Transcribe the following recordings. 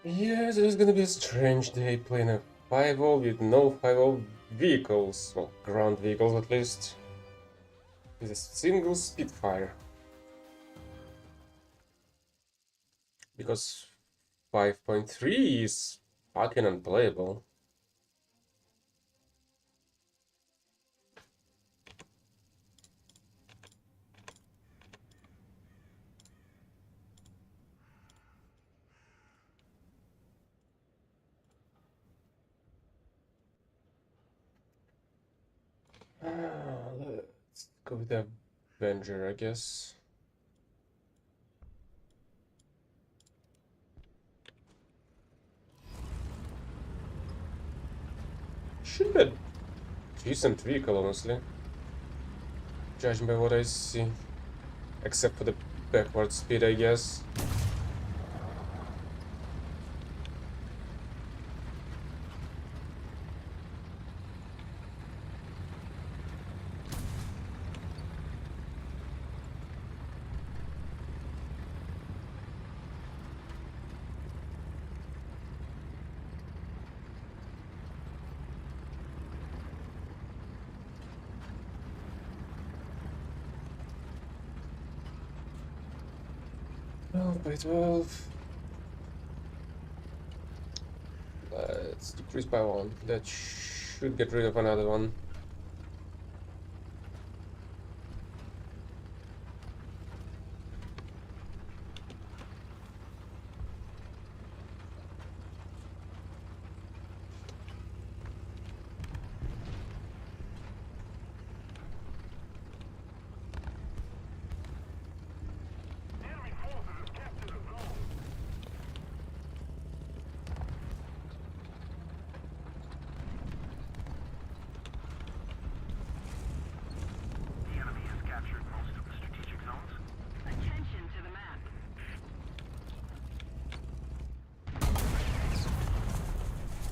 Yes, it's gonna be a strange day playing a 5-0 with no 5-0 vehicles, well, ground vehicles at least, with a single Spitfire. Because 5.3 is fucking unplayable. Let's go with the Avenger, I guess. Should be a decent vehicle, honestly. Judging by what I see. Except for the backward speed, I guess. Oh, by 12. Let's decrease by 1. That should get rid of another one.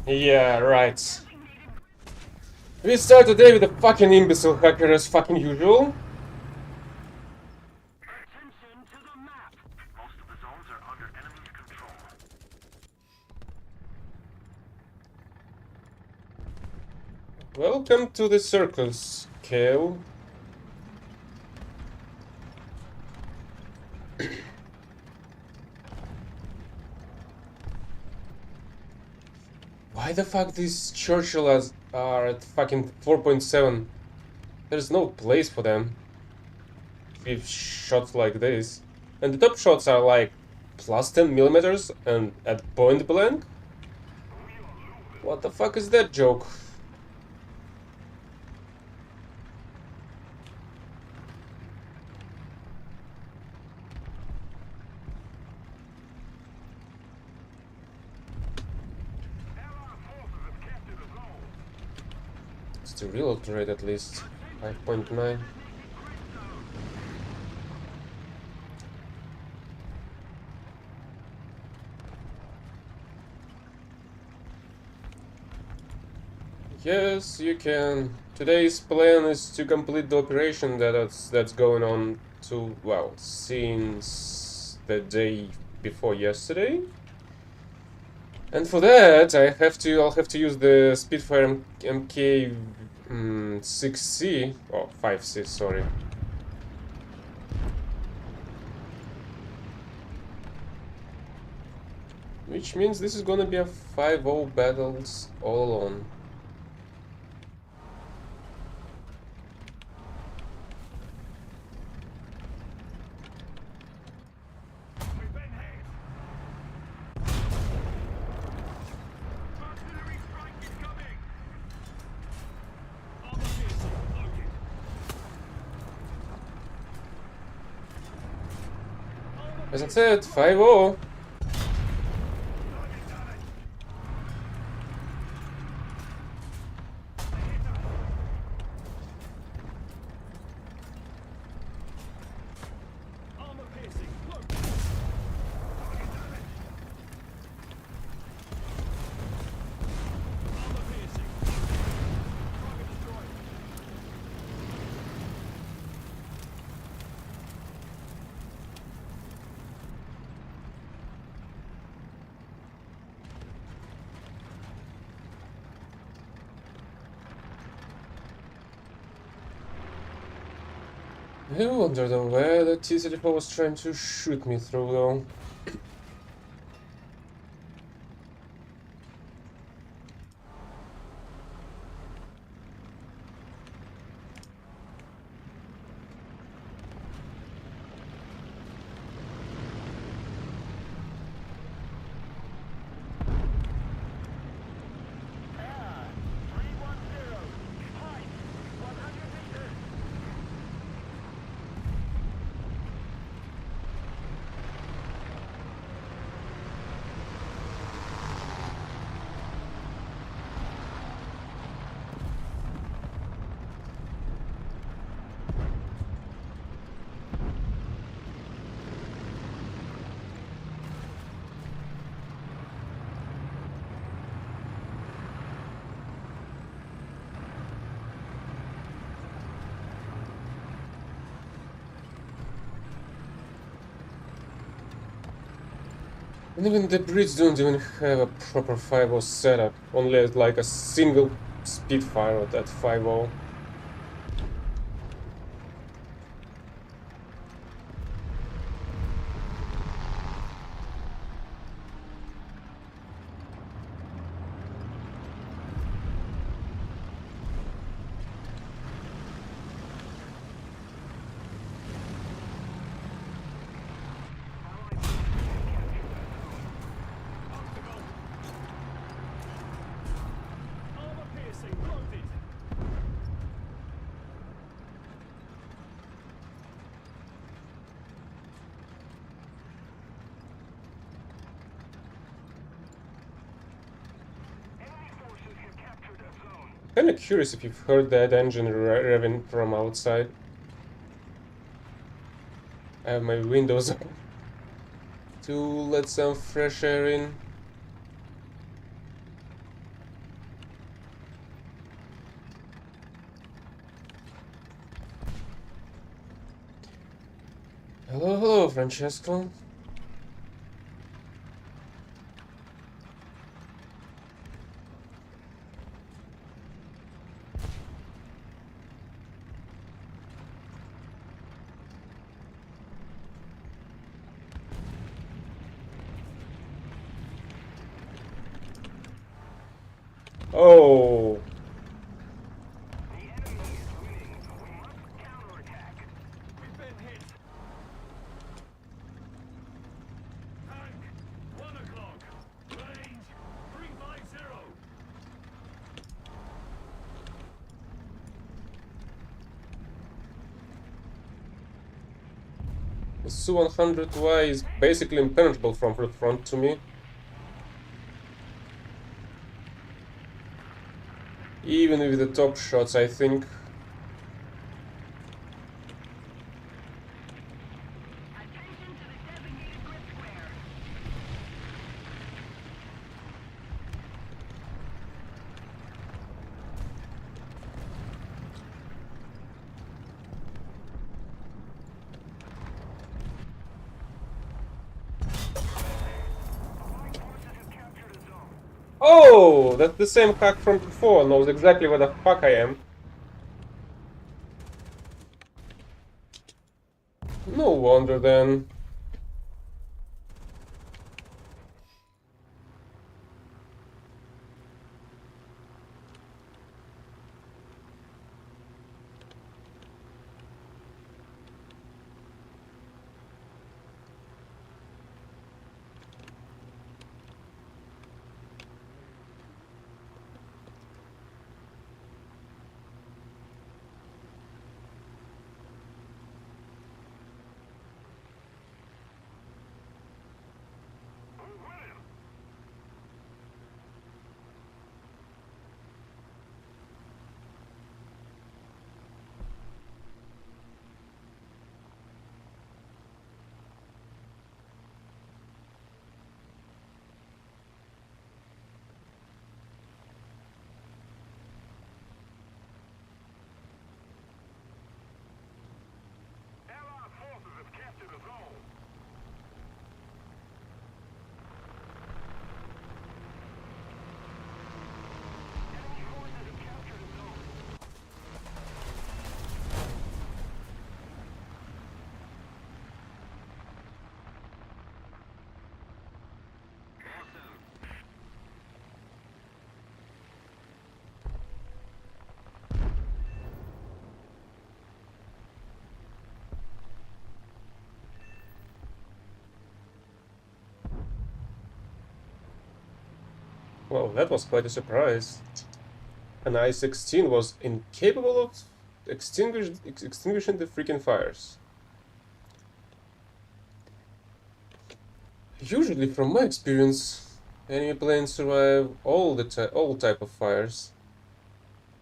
Yeah, right. We start today with a fucking imbecile hacker as fucking usual. Attention to the map. Most of the zones are under enemy control. Welcome to the circus, Kale. Why the fuck these Churchills are at fucking 4.7? There's no place for them with shots like this. And the top shots are like plus 10 millimeters and at point blank? What the fuck is that joke? It's the real rate at least. 5.9. Yes, you can. Today's plan is to complete the operation that's going on to, well, since the day before yesterday. And for that, I'll have to use the Spitfire MK 6C, or 5C, sorry. Which means this is gonna be a 5-0 battles all alone. As I said, 5-0. I wonder then where the T-34 was trying to shoot me through though. Air 310. Height 100 meters. And even the Brits don't even have a proper 5.0 setup, only like a single Spitfire at that 5.0. Armor piercing loaded. Enemy forces have captured a zone. Kinda curious if you've heard that engine revving from outside. I have my windows open to let some fresh air in. Hello, hello, Francesco. Oh, The enemy is winning. We must counterattack. We've been hit. Tank 1 o'clock. Range 350. the Su-100Y is basically impenetrable from the front to me. Even with the top shots, I think. Attention to the designated grid square. Allied forces have captured a zone. Oh, that's the same hack from before. Knows exactly where the fuck I am. No wonder then. Well, that was quite a surprise. An I-16 was incapable of extinguishing the freaking fires. Usually, from my experience, enemy planes survive all type of fires,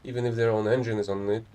even if their own engine is on it.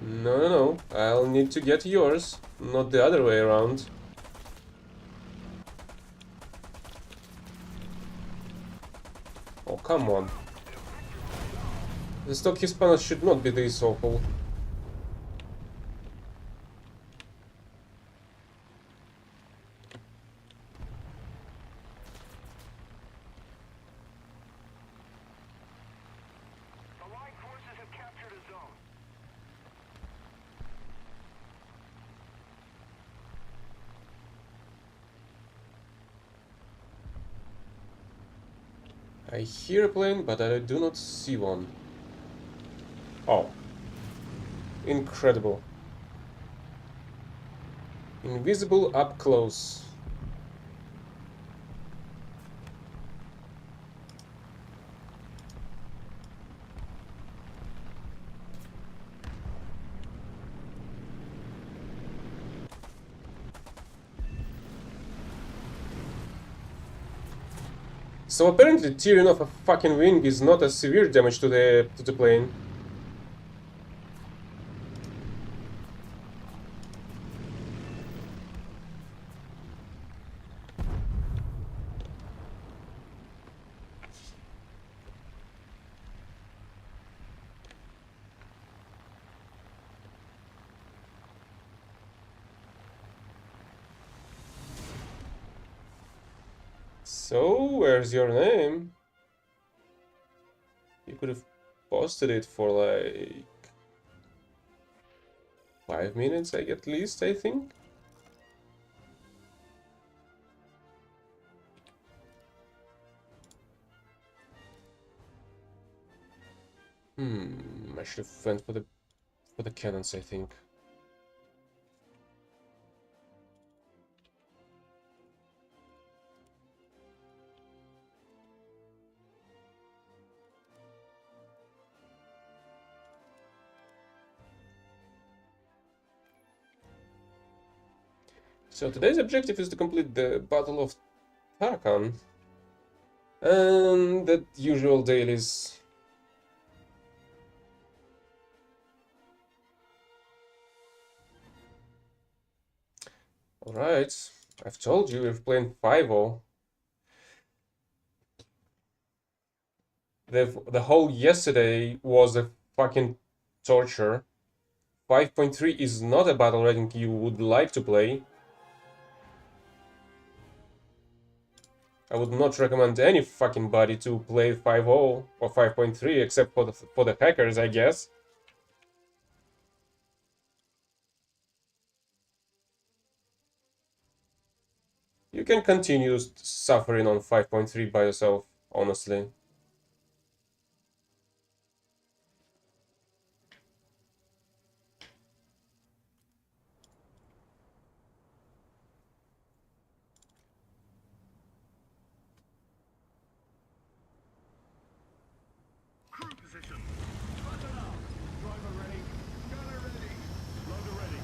No, no, no. I'll need to get yours, not the other way around. Oh, come on. The stock Hispanos should not be this awful. Allied forces have captured a zone. I hear a plane, but I do not see one. Oh. Incredible. Invisible up close. So apparently tearing off a fucking wing is not a severe damage to the plane. So, where's your name? You could have posted it for like 5 minutes, at least, I think. I should have went for the cannons, I think. So today's objective is to complete the Battle of Tarkan. And the usual dailies. Alright, I've told you we're playing 5-0. The whole yesterday was a fucking torture. 5.3 is not a battle rating you would like to play. I would not recommend any fucking body to play 5.0 or 5.3 except for the hackers, I guess. You can continue suffering on 5.3 by yourself, honestly. Crew position. Button up. Driver ready. Gunner ready. Loader ready.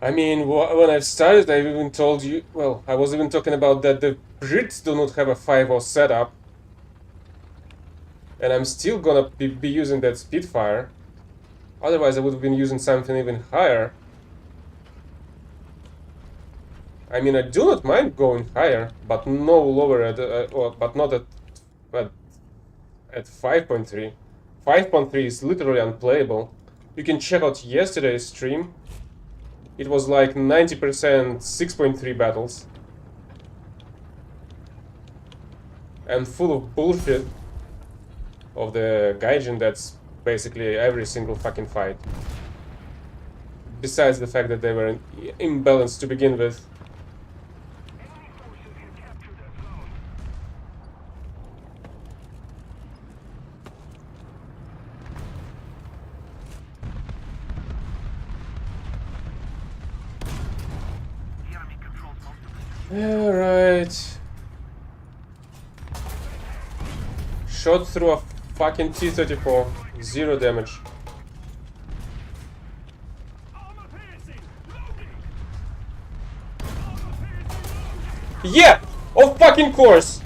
I mean, when I started, I even told you. Well, I was even talking about that the Brits do not have a 5-0 setup, and I'm still gonna be using that Spitfire. Otherwise, I would have been using something even higher. I mean, I do not mind going higher, but no lower but not at, at 5.3. 5.3 is literally unplayable. You can check out yesterday's stream. It was like 90% 6.3 battles. And full of bullshit of the Gaijin that's basically every single fucking fight. Besides the fact that they were imbalanced to begin with. Enemy forces have captured that zone. The enemy controls most of it. Alright. Shot through a fucking T-34. 0 damage. Armor piercing! Loading! Armor piercing loading! Yeah! Of fucking course!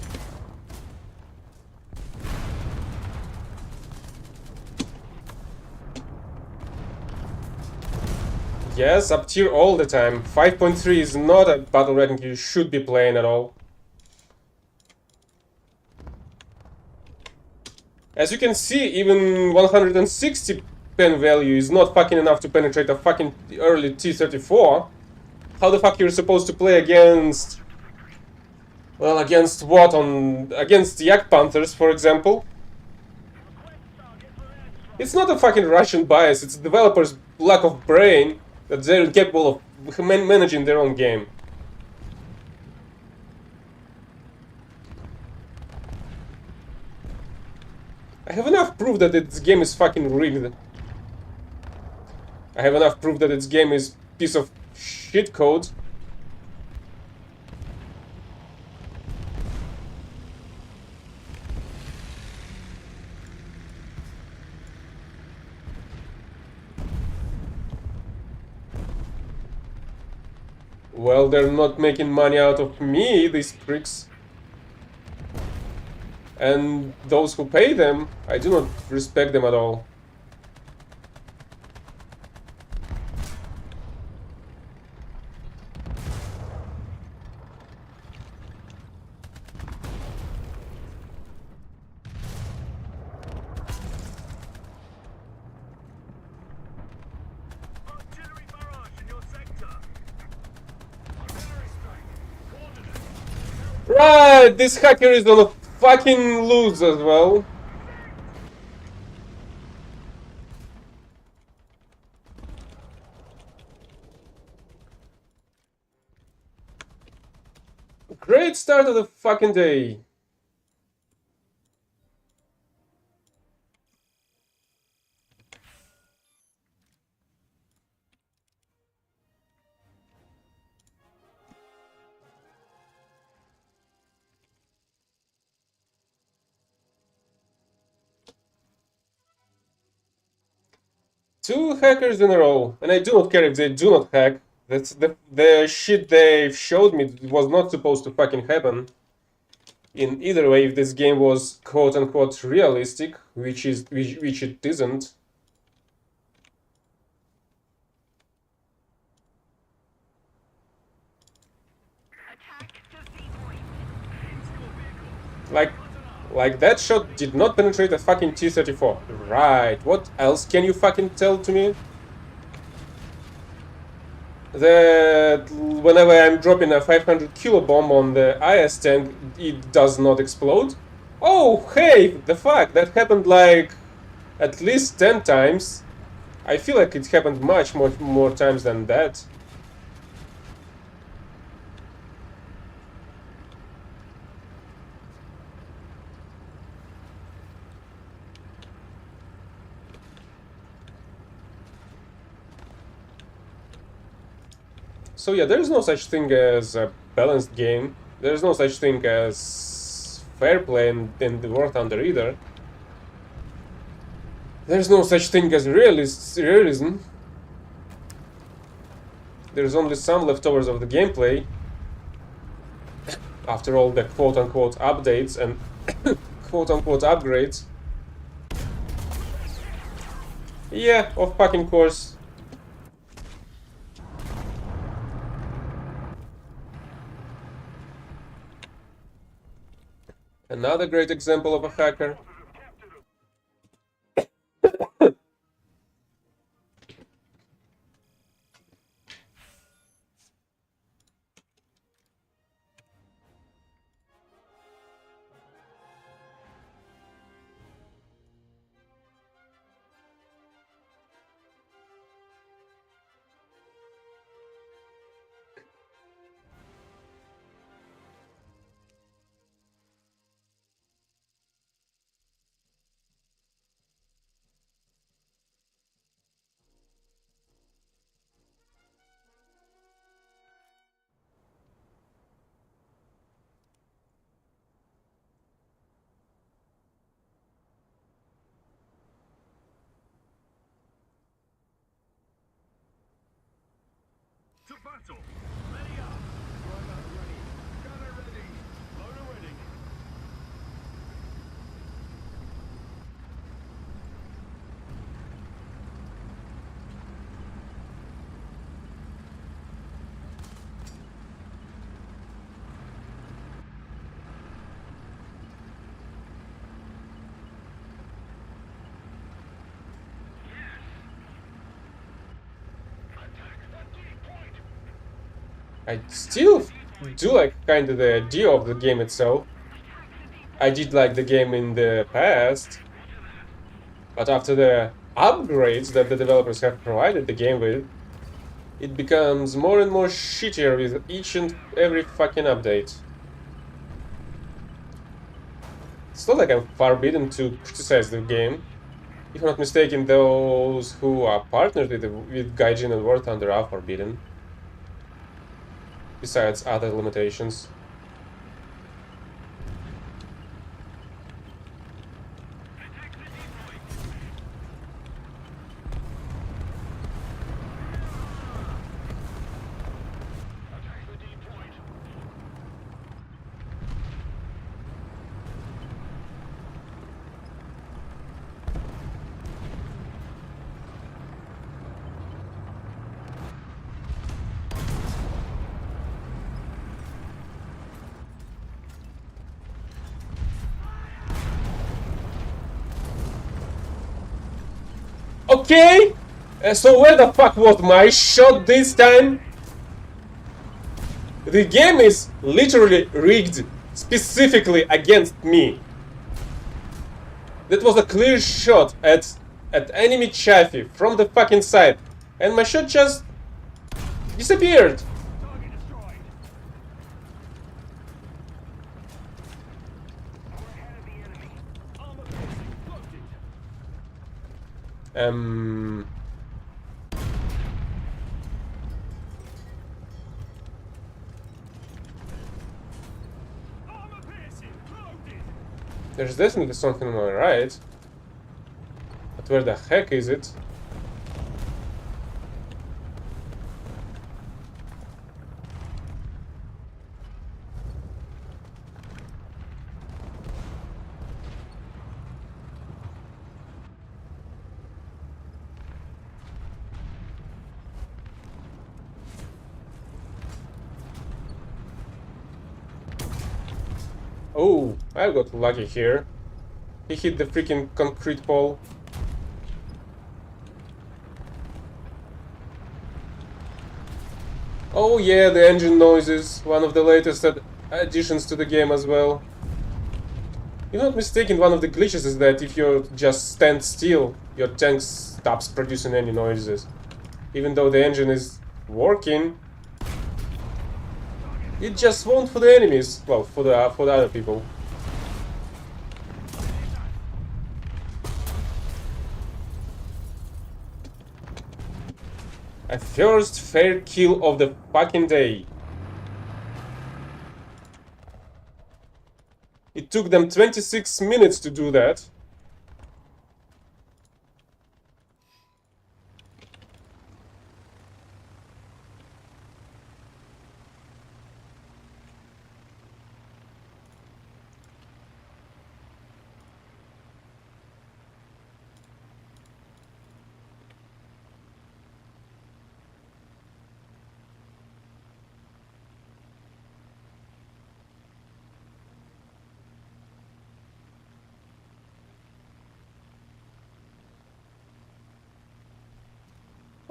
Yes, up tier all the time. 5.3 is not a battle ranking you should be playing at all. As you can see, even 160 pen value is not fucking enough to penetrate a fucking early T-34. How the fuck you're supposed to play against... Well, against what? Against Yak Panthers, for example? It's not a fucking Russian bias, it's developers' lack of brain that they're incapable of managing their own game. I have enough proof that its game is fucking rigged. I have enough proof that its game is piece of shit code. Well, they're not making money out of me, these pricks. And those who pay them, I do not respect them at all. Artillery barrage in your sector. Artillery strike. Coordinates. Right, this hacker is gonna fucking lose as well. Great start of the fucking day. Two hackers in a row, and I do not care if they do not hack. That's the shit they showed me was not supposed to fucking happen. In either way, if this game was quote unquote realistic, which it isn't. Attack the C point. Into your vehicle. Like that shot did not penetrate a fucking T-34. Right, what else can you fucking tell to me? That whenever I'm dropping a 500 kilo bomb on the IS tank, it does not explode? Oh, hey, the fuck, that happened like at least 10 times. I feel like it happened much more times than that. So yeah, there's no such thing as a balanced game. There's no such thing as fair play in the War Thunder either. There's no such thing as realism. there's only some leftovers of the gameplay after all the quote-unquote updates and quote-unquote upgrades. Yeah, of fucking course. Another great example of a hacker. To battle! Ready up! Driver ready. Gunner ready. Loader ready. I still do like kind of the idea of the game itself. I did like the game in the past, but after the upgrades that the developers have provided the game with, it becomes more and more shittier with each and every fucking update. It's not like I'm forbidden to criticize the game. If I'm not mistaken, those who are partnered with Gaijin and War Thunder are forbidden. Besides other limitations. Okay! So where the fuck was my shot this time? The game is literally rigged specifically against me. That was a clear shot at enemy Chaffee from the fucking side. And my shot just disappeared. Target destroyed. We're ahead of the enemy. Armor piercing. Loaded. Armor piercing. Loaded. There's definitely something on my right. But where the heck is it? Oh, I got lucky here. He hit the freaking concrete pole. Oh yeah, the engine noises. One of the latest additions to the game as well. If I'm not mistaken, one of the glitches is that if you just stand still, your tank stops producing any noises. Even though the engine is working, it just won't for the enemies. Well, for the other people. A first fair kill of the fucking day. It took them 26 minutes to do that.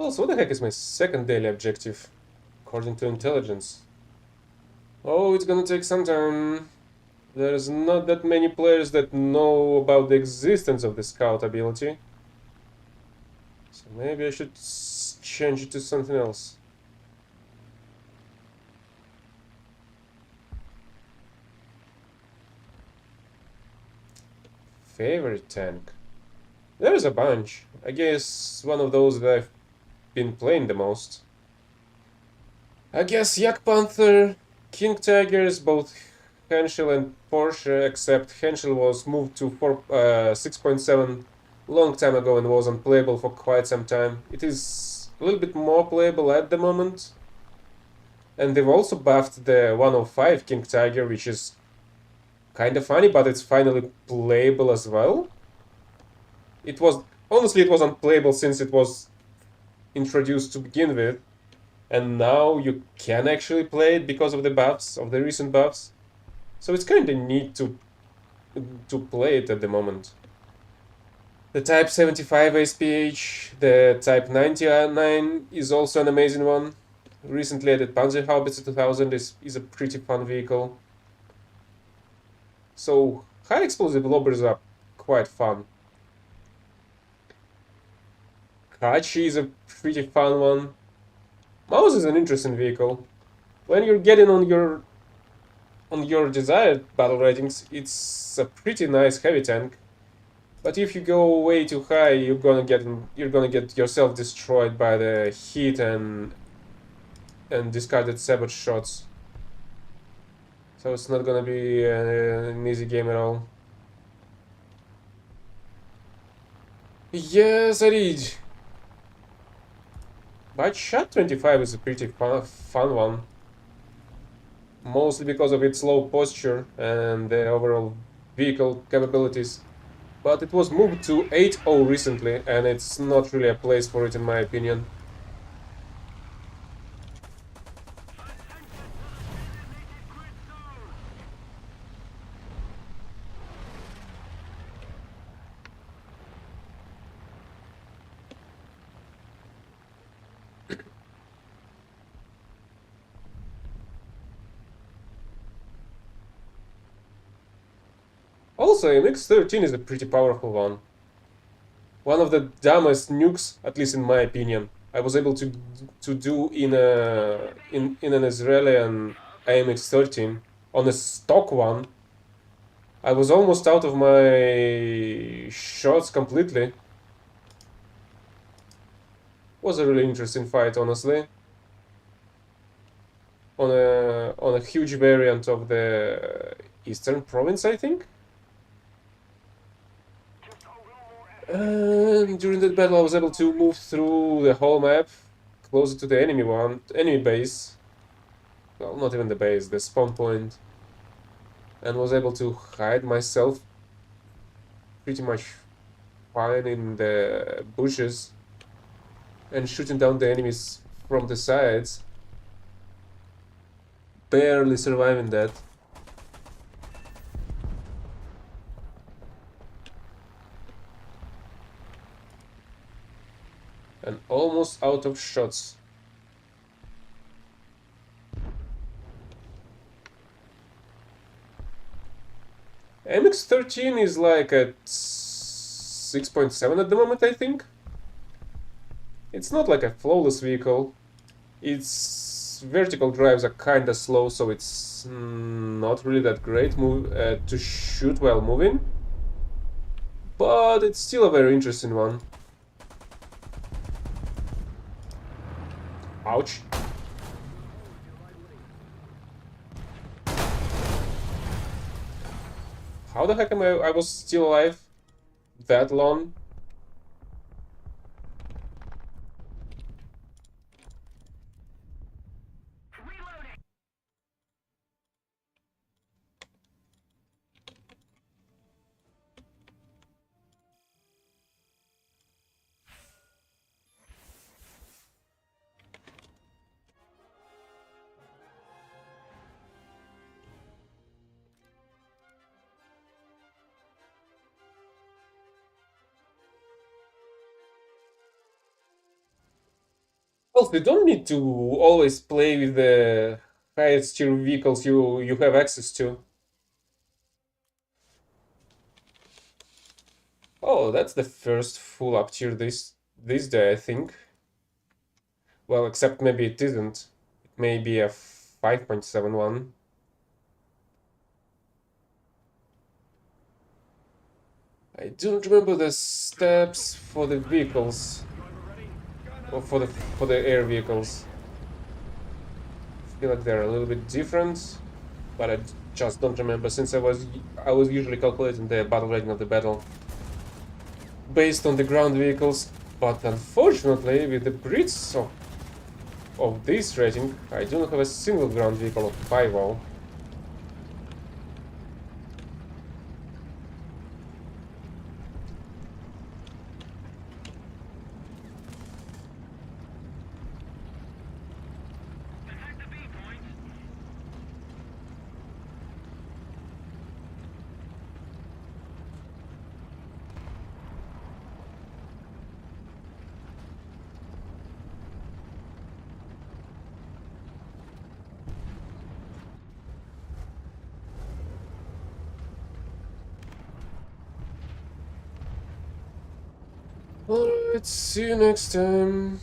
Also, what the heck is my second daily objective? According to intelligence. Oh, it's gonna take some time. There's not that many players that know about the existence of the scout ability. So maybe I should change it to something else. Favorite tank? There's a bunch. I guess one of those that I've been playing the most. I guess Yak Panther, King Tigers, both Henschel and Porsche, except Henschel was moved to 6.7 long time ago and was unplayable for quite some time. It is a little bit more playable at the moment. And they've also buffed the 105 King Tiger, which is kind of funny, but it's finally playable as well. It was, honestly, it was unplayable since it was introduced to begin with, and now you can actually play it because of the buffs, of the recent buffs. So it's kind of neat to play it at the moment. The Type 75 SPH, the Type 99 is also an amazing one. Recently added Panzerhaubitze 2000 is a pretty fun vehicle. So high explosive lobbers are quite fun. Hachi is a pretty fun one. Mouse is an interesting vehicle. When you're getting on your desired battle ratings, it's a pretty nice heavy tank. But if you go way too high, you're gonna get yourself destroyed by the heat and discarded sabotage shots. So it's not gonna be an easy game at all. Yes, I did. But Shot 25 is a pretty fun one. Mostly because of its low posture and the overall vehicle capabilities. But it was moved to 8.0 recently, and it's not really a place for it in my opinion. Also, MX-13 is a pretty powerful one. One of the dumbest nukes, at least in my opinion, I was able to do in an Israeli AMX-13 on a stock one. I was almost out of my shots completely. Was a really interesting fight, honestly. On a huge variant of the Eastern Province, I think. And during that battle, I was able to move through the whole map, closer to the enemy base. Well, not even the base, the spawn point, and was able to hide myself pretty much fine in the bushes and shooting down the enemies from the sides, barely surviving that. And almost out of shots. MX-13 is like at 6.7 at the moment, I think. It's not like a flawless vehicle. Its vertical drives are kinda slow, so it's not really that great to shoot while moving. But it's still a very interesting one. Ouch. How the heck I was still alive that long? Also, you don't need to always play with the highest tier vehicles you have access to. Oh, that's the first full up tier this day, I think. Well, except maybe it isn't. It may be a 5.71. I don't remember the steps for the vehicles or for the air vehicles. I feel like they're a little bit different, but I just don't remember since I was usually calculating the battle rating of the battle based on the ground vehicles. But unfortunately, with the Brits of this rating, I do not have a single ground vehicle of 5.0. Alright, see you next time.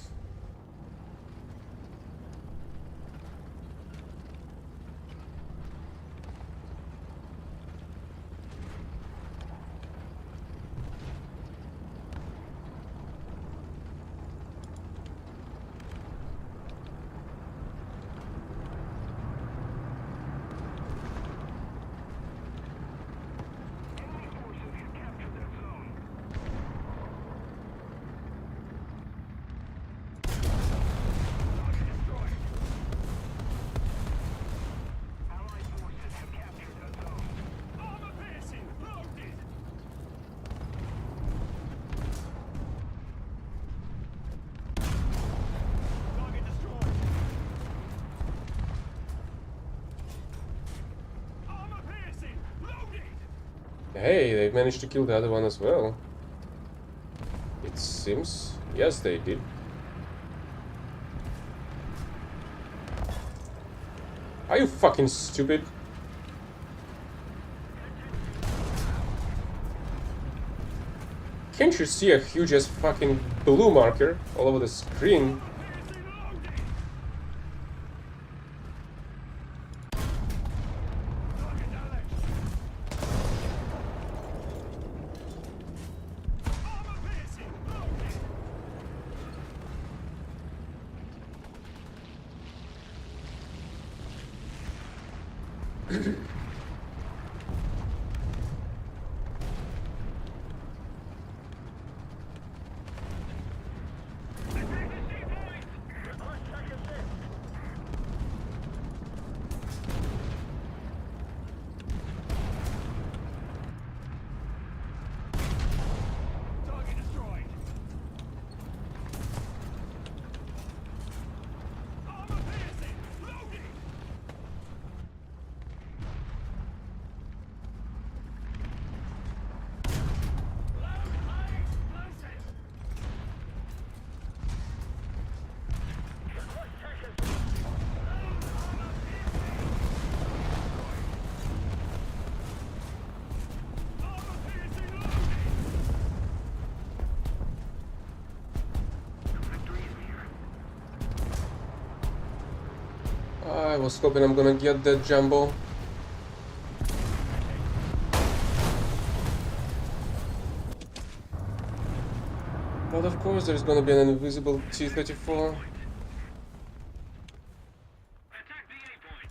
Enemy forces have captured that zone. Target destroyed. Allied forces have captured that zone. Armor piercing loaded. Target destroyed. Armor piercing loaded. Hey, they managed to kill the other one as well. It seems. Yes, they did. Are you fucking stupid? Can't you see a huge ass fucking blue marker all over the screen? Piercing loaded. Target damage. Armor piercing loaded. Attack the sea point. Request tech assist. Target destroyed. Armor piercing loaded. Load high explosive. Request tech assist. Load armor piercing. Armor piercing loaded. Victory is near. I was hoping I'm gonna get that jumbo. But of course there's gonna be an invisible T-34. Attack the A point.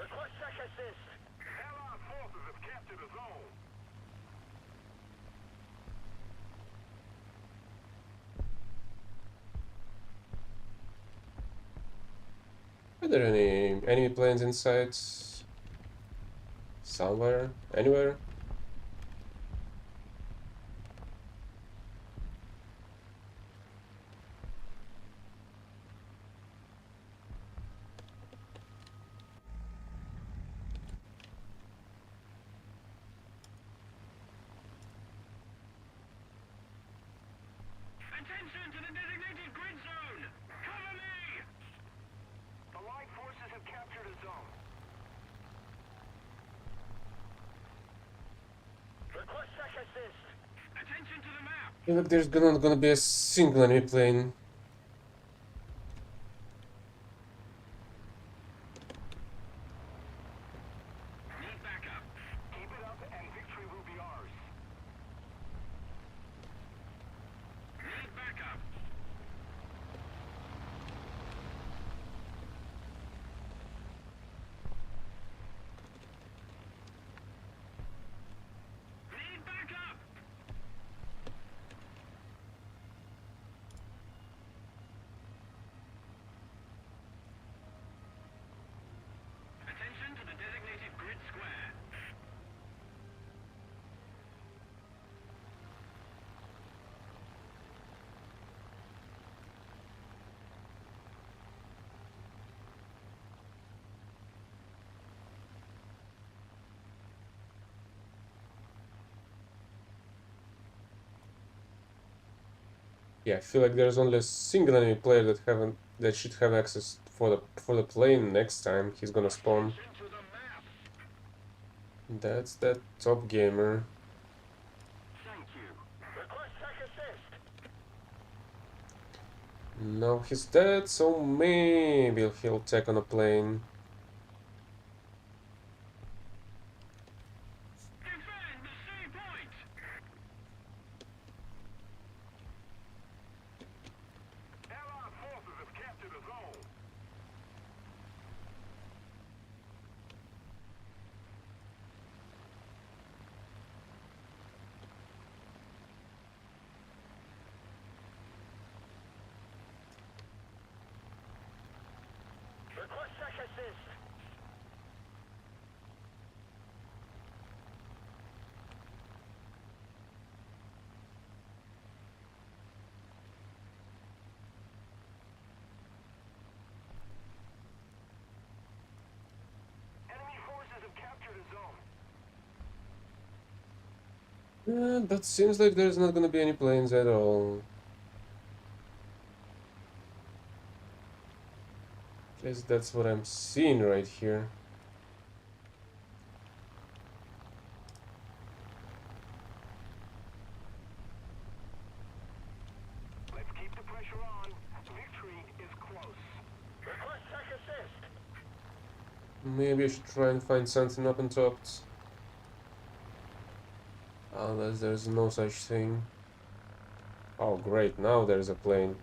Request tech assist. Allied forces have captured a zone. there any enemy planes inside? Somewhere? Anywhere? Attention to the designated grid zone! Cover me! The Allied forces have captured a zone. Request tech assist. Attention to the map. I feel like there's gonna be a single enemy plane. Need backup. Keep it up and victory will be ours. Need backup. Need backup. Attention to the designated grid square. Yeah, I feel like there's only a single enemy player that should have access for the plane next time he's gonna spawn. Attention to the map. That's that top gamer. Thank you. Request tech assist. No, he's dead, so maybe he'll take on a plane. Defend the sea point. Allied forces have captured a zone. Request tech assist. Enemy forces have captured a zone. But seems like there's not gonna be any planes at all. At least that's what I'm seeing right here. Let's keep the pressure on. Victory is close. Request tech assist. Maybe I should try and find something up on top. Unless there's no such thing. Oh great, now there's a plane.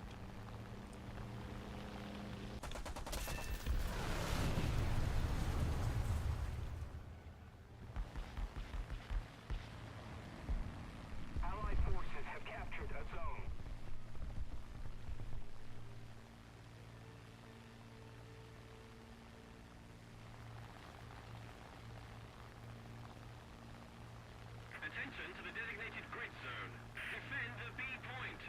Allied forces have captured a zone. Attention to the designated grid zone. Defend the B point.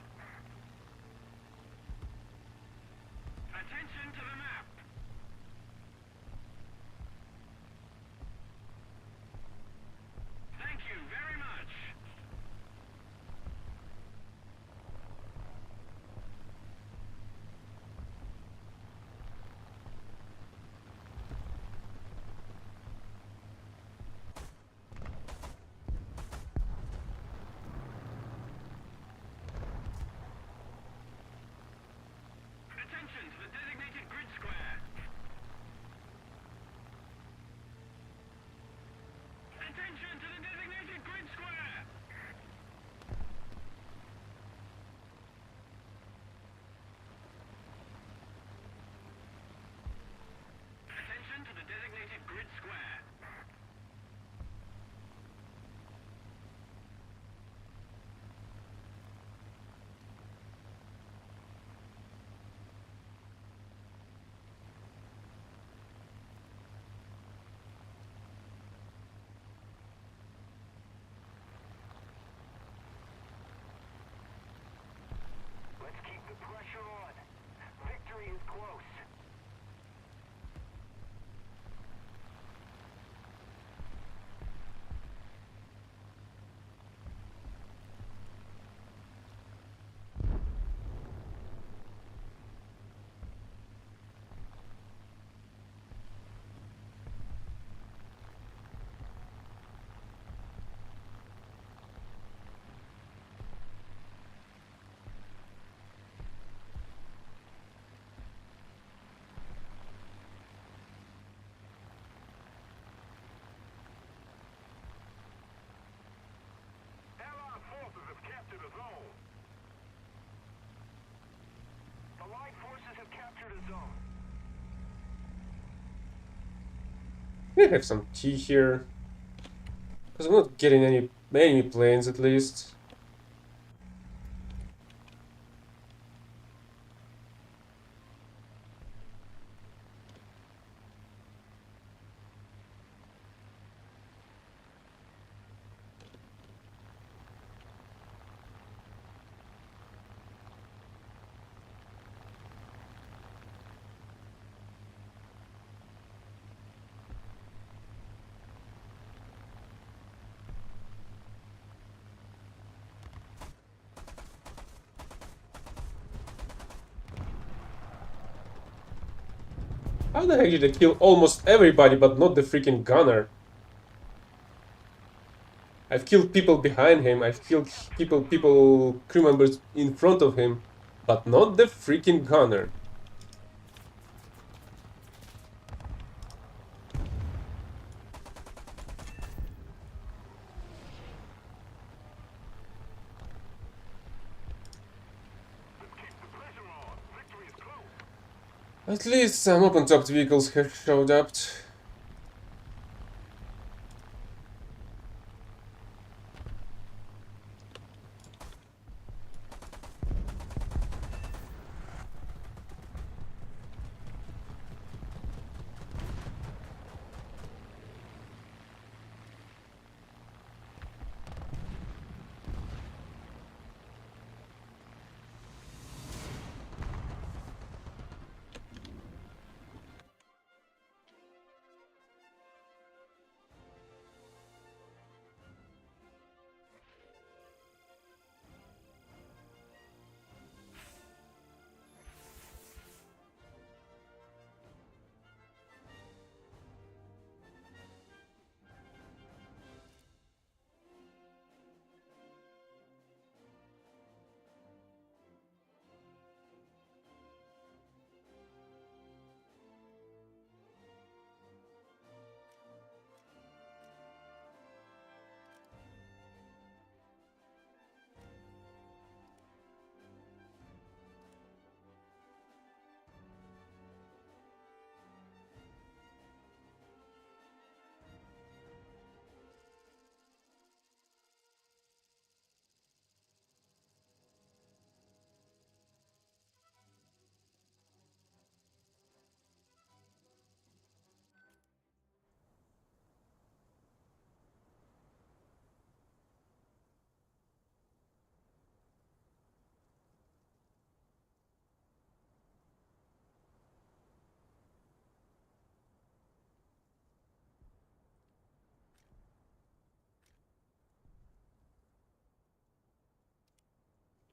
Can I have some tea here? Because I'm not getting any planes at least. How the heck did I kill almost everybody but not the freaking gunner? I've killed people behind him, I've killed crew members in front of him, but not the freaking gunner. At least some open-topped vehicles have showed up.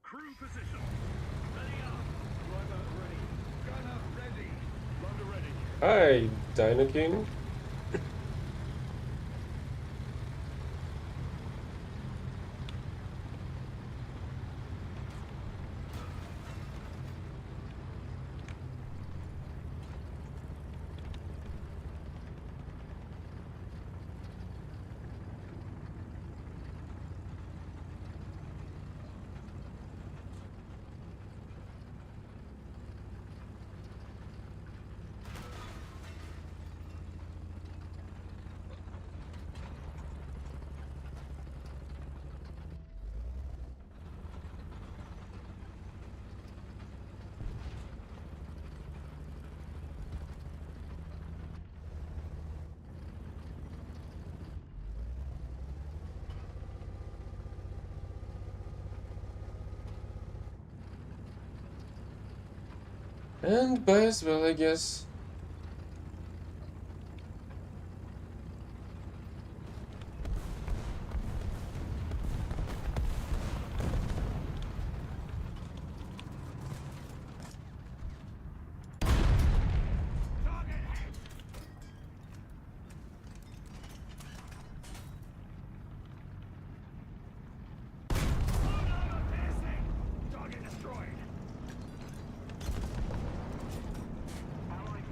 Crew position. Ready up. Driver ready. Gunner ready. Loader ready. Hi, Dino King. And buy as well, I guess. Target destroyed. Allied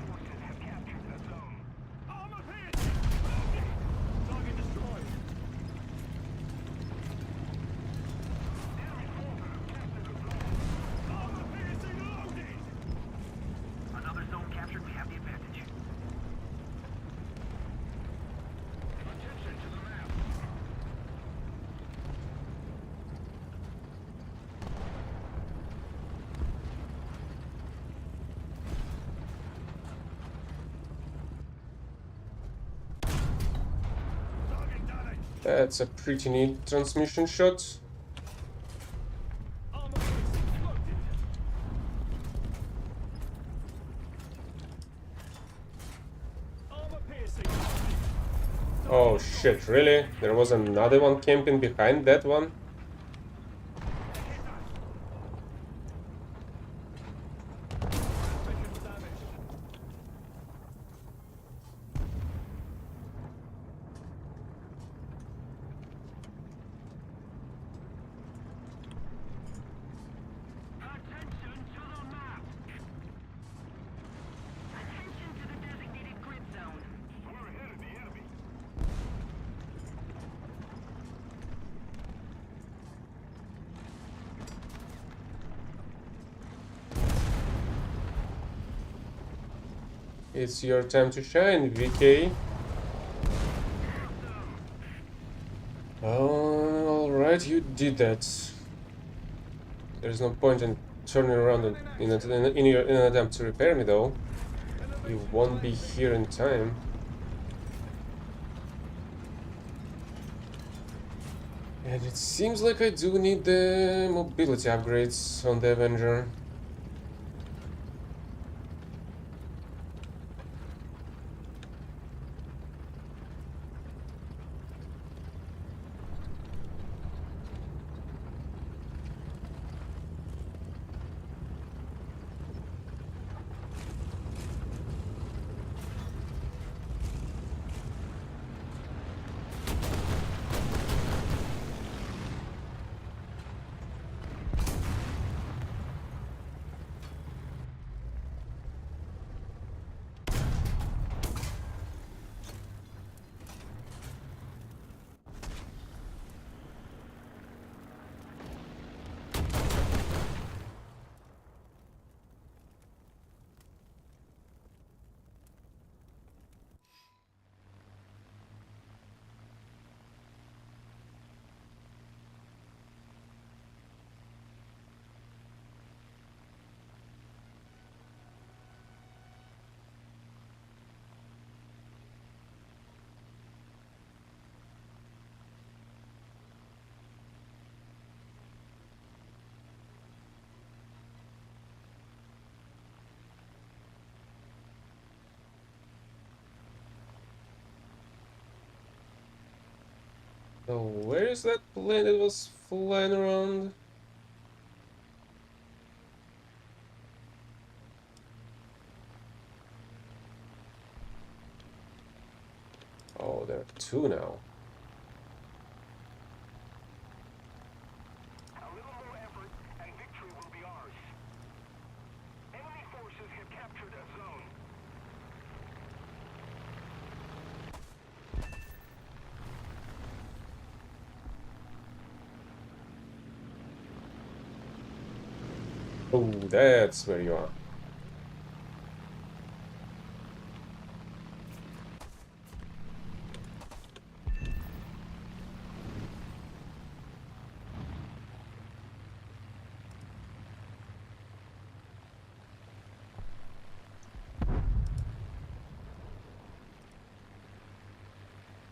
That's a pretty neat transmission shot. Armor piercing loaded. Armor piercing. Oh shit, really? There was another one camping behind that one? Transmission damaged. Attention to the map. Attention to the designated grid zone. We're ahead of the enemy. It's your time to shine, VK. Oh, alright, you did that. There's no point in turning around in an attempt to repair me, though. You won't be here in time. And it seems like I do need the mobility upgrades on the Avenger. So where is that plane that was flying around? Oh, there are two now. A little more effort and victory will be ours. Enemy forces have captured a zone. Oh, that's where you are.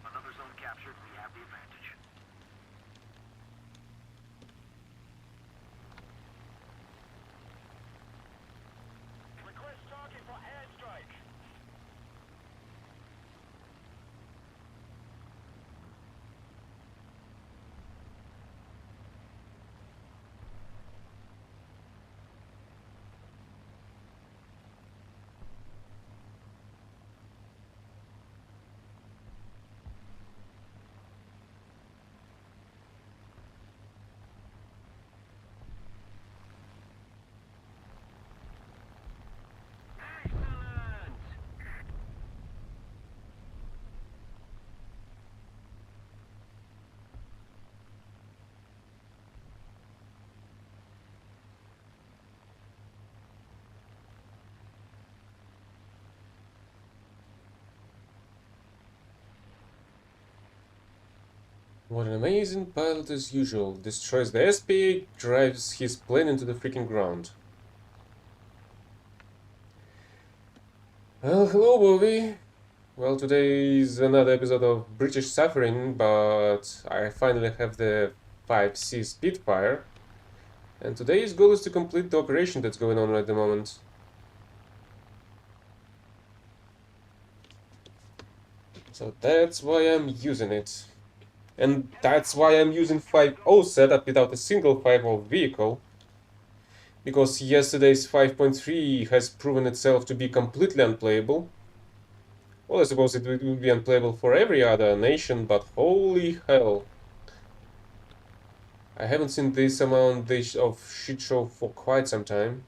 Another zone captured, we have the advantage. Request target for airstrike. Excellent! What an amazing pilot as usual. Destroys the SP, drives his plane into the freaking ground. Well, hello, Bobby. Well, today is another episode of British Suffering, but I finally have the 5C Spitfire, and today's goal is to complete the operation that's going on at the moment. So that's why I'm using it. And that's why I'm using 5.0 setup without a single 5.0 vehicle, because yesterday's 5.3 has proven itself to be completely unplayable. Well, I suppose it would be unplayable for every other nation, but holy hell. I haven't seen this amount of shit show for quite some time.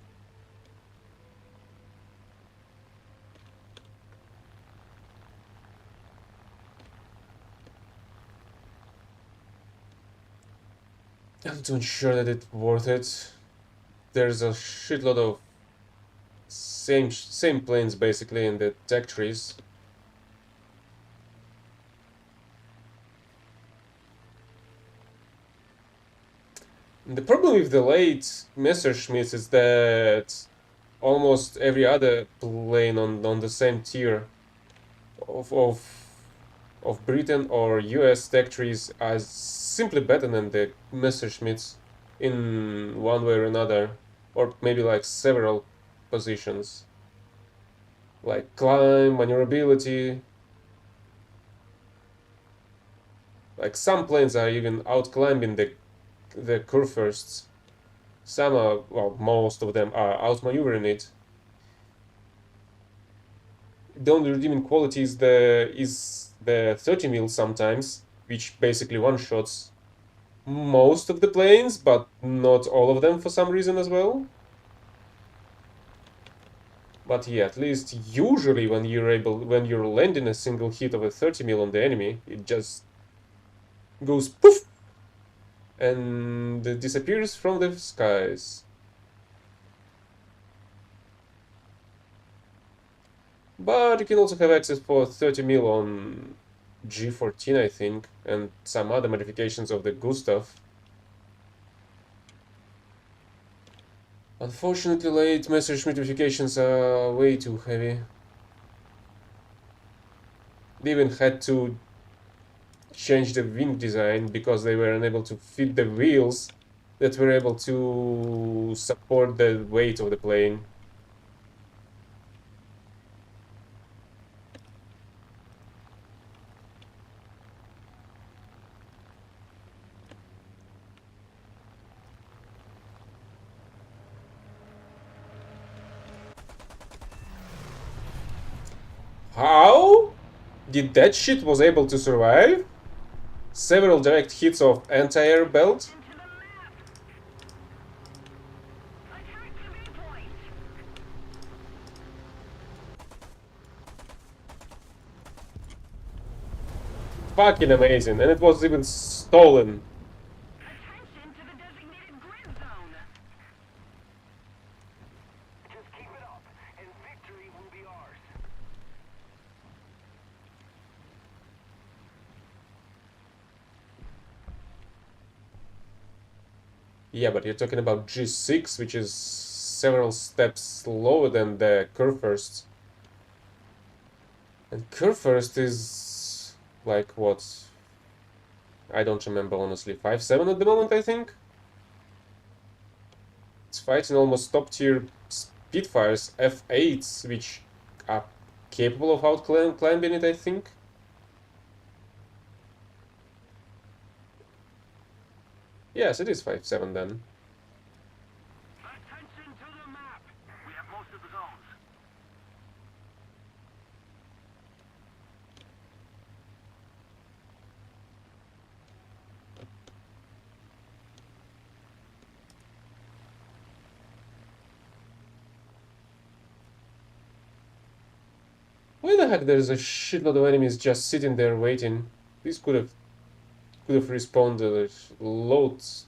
I'm not sure that it's worth it. There's a shitload of same planes basically in the tech trees. And the problem with the late Messerschmitts is that almost every other plane on the same tier of of of Britain or US tech trees are simply better than the Messerschmitts in one way or another, or maybe like several positions, like climb, maneuverability. Like some planes are even out climbing the Kurfürsts. Some are, well, most of them are outmaneuvering it. The only redeeming quality is the 30 mil sometimes, which basically one shots most of the planes, but not all of them for some reason as well. But yeah, at least usually when you're landing a single hit of a 30 mil on the enemy, it just goes poof and disappears from the skies. But you can also have access for 30 mil on G14, I think, and some other modifications of the Gustav. Unfortunately, late Messerschmitt modifications are way too heavy. They even had to change the wing design because they were unable to fit the wheels that were able to support the weight of the plane. How did that shit was able to survive? Several direct hits of anti-air belt? Into the map! Attack the viewpoint! Fucking amazing, and it was even stolen. Attention to the designated grid zone! Just keep it up, and victory will be ours. Yeah, but you're talking about G6, which is several steps lower than the Kurfürst. And Kurfürst is like what? I don't remember honestly. 5.7 at the moment, I think. It's fighting almost top tier Spitfires, F8s, which are capable of climbing it, I think. Yes, it is 5.7 then. Attention to the map! We have most of the zones. Why the heck there's a shitload of enemies just sitting there waiting? These could have respawned loads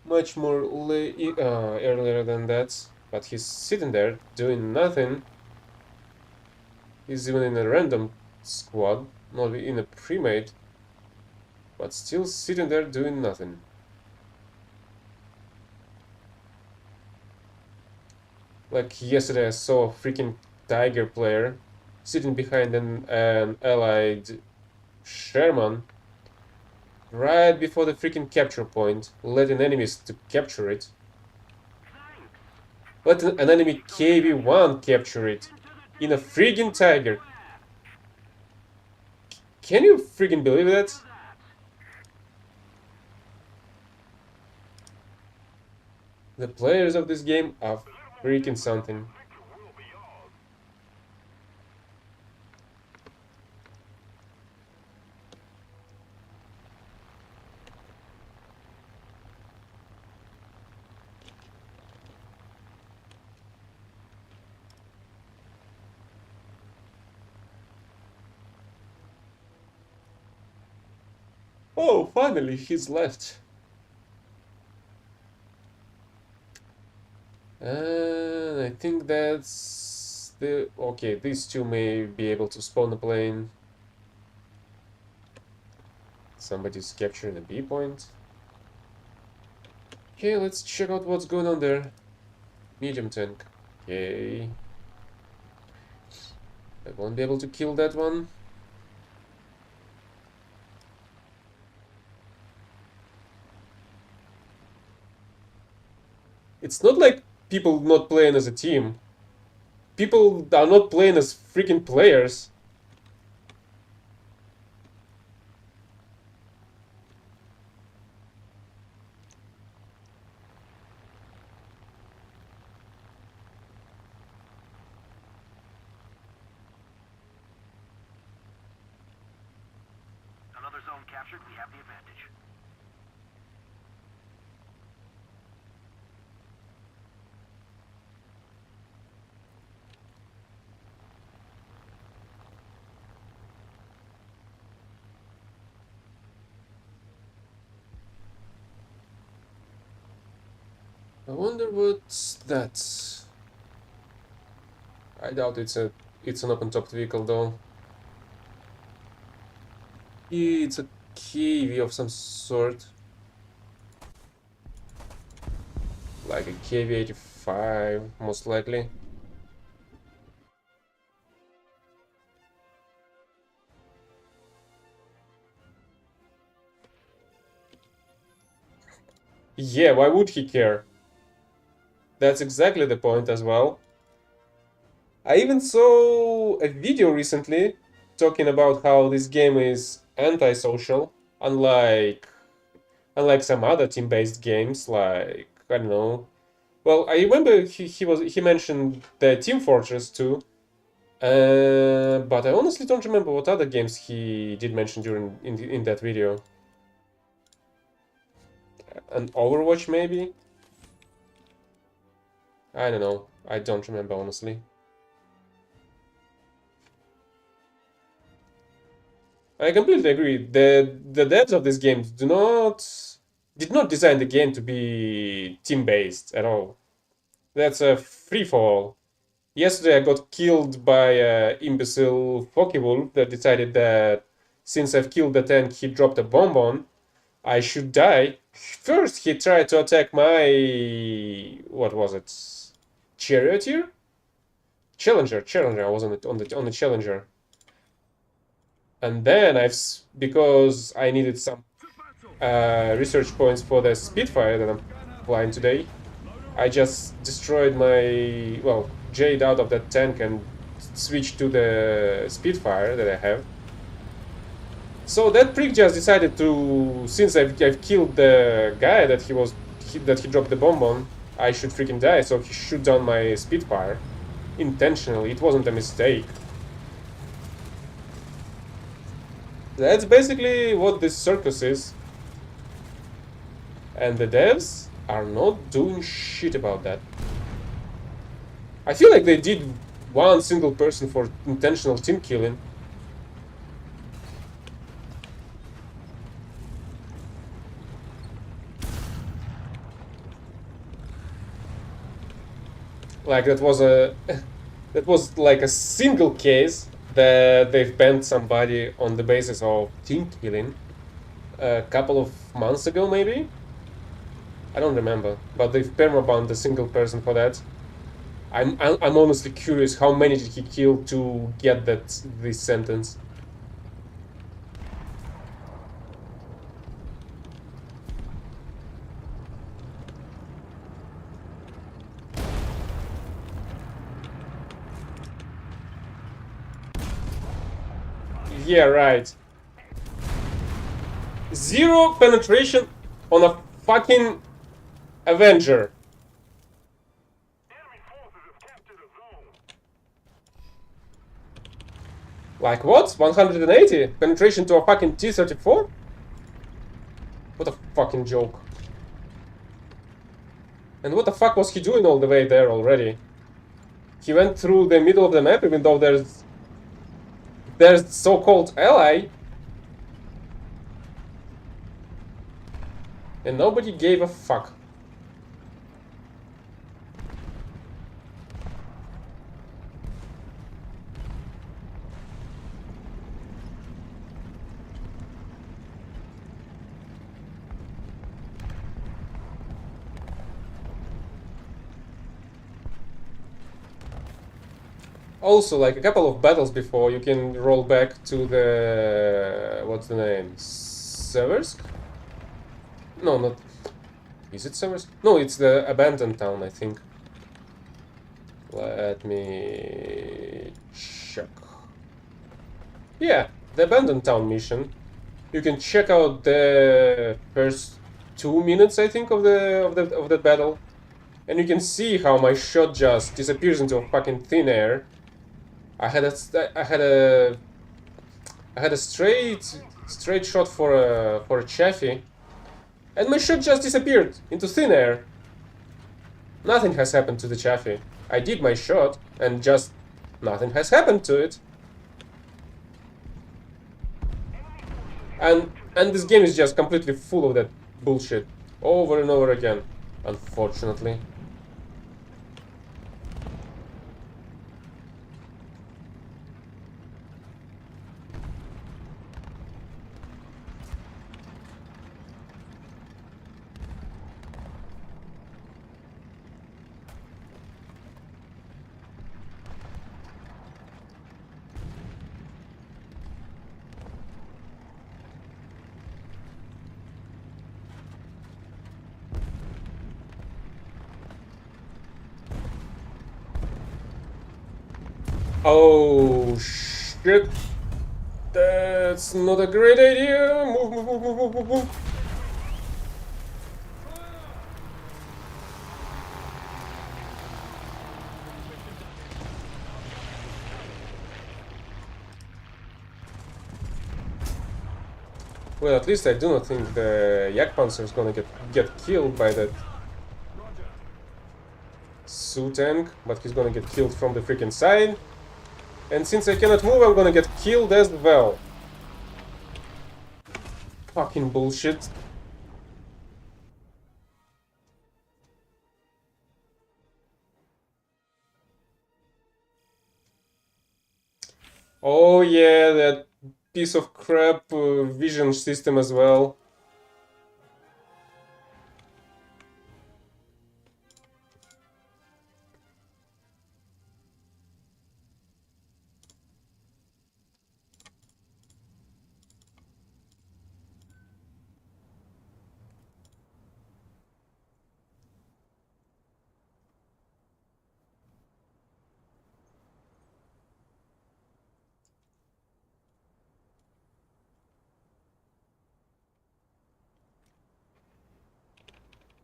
much more earlier than that. But he's sitting there doing nothing. He's even in a random squad, not in a pre-made, but still sitting there doing nothing. Like yesterday I saw a freaking Tiger player sitting behind an allied Sherman right before the freaking capture point, letting enemies to capture it. Let an enemy KV-1 capture it in a friggin' Tiger. Can you freaking believe that? The players of this game are freaking something. Oh, finally, he's left. And I think that's the... Okay, these two may be able to spawn a plane. Somebody's capturing a B point. Okay, let's check out what's going on there. Medium tank. Okay. I won't be able to kill that one. It's not like people not playing as a team. People are not playing as freaking players. Another zone captured. We have the advantage. I wonder what's that. I doubt it's an open-topped vehicle though. It's a KV of some sort. Like a KV-85, most likely. Yeah, why would he care? That's exactly the point as well. I even saw a video recently talking about how this game is antisocial, unlike some other team-based games like, I don't know. Well, I remember he mentioned the Team Fortress 2, but I honestly don't remember what other games he did mention during in that video. An Overwatch maybe? I don't know. I don't remember honestly. I completely agree. The devs of this game did not design the game to be team-based at all. That's a free-for-all. Yesterday I got killed by a imbecile Wolf that decided that since I've killed the tank he dropped a bomb on, I should die. First he tried to attack my... what was it? Charioteer? Challenger. I was on the Challenger. And then because I needed some research points for the Spitfire that I'm flying today, I just destroyed my, well, Jade out of that tank and switched to the Spitfire that I have. So that prick just decided to, since I've killed the guy that he dropped the bomb on, I should freaking die, so he shoot down my Spitfire. Intentionally, it wasn't a mistake. That's basically what this circus is. And the devs are not doing shit about that. I feel like they did one single person for intentional team killing. Like that was that was like a single case that they've banned somebody on the basis of team killing a couple of months ago maybe. I don't remember, but they've permabanned a single person for that. I'm honestly curious how many did he kill to get this sentence. Yeah, right. Zero penetration on a fucking Avenger. Enemy forces have captured a zone. Like what? 180 penetration to a fucking T-34? What a fucking joke. And what the fuck was he doing all the way there already? He went through the middle of the map even though there's so-called ally. And nobody gave a fuck. Also, like a couple of battles before, you can roll back to the... what's the name? Seversk? No, not... Is it Seversk? No, it's the abandoned town, I think. Let me... check. Yeah, the abandoned town mission. You can check out the first 2 minutes, I think, of the battle. And you can see how my shot just disappears into a fucking thin air. I had a straight shot for a Chaffee, and my shot just disappeared into thin air. Nothing has happened to the Chaffee. I did my shot, and just nothing has happened to it. And this game is just completely full of that bullshit over and over again, unfortunately. Oh shit. That's not a great idea. Move, move, move, move, move, move, move. Well, at least I do not think the Jagdpanzer is gonna get killed by that Su tank, but he's gonna get killed from the freaking side. And since I cannot move, I'm gonna get killed as well. Fucking bullshit. Oh yeah, that piece of crap vision system as well.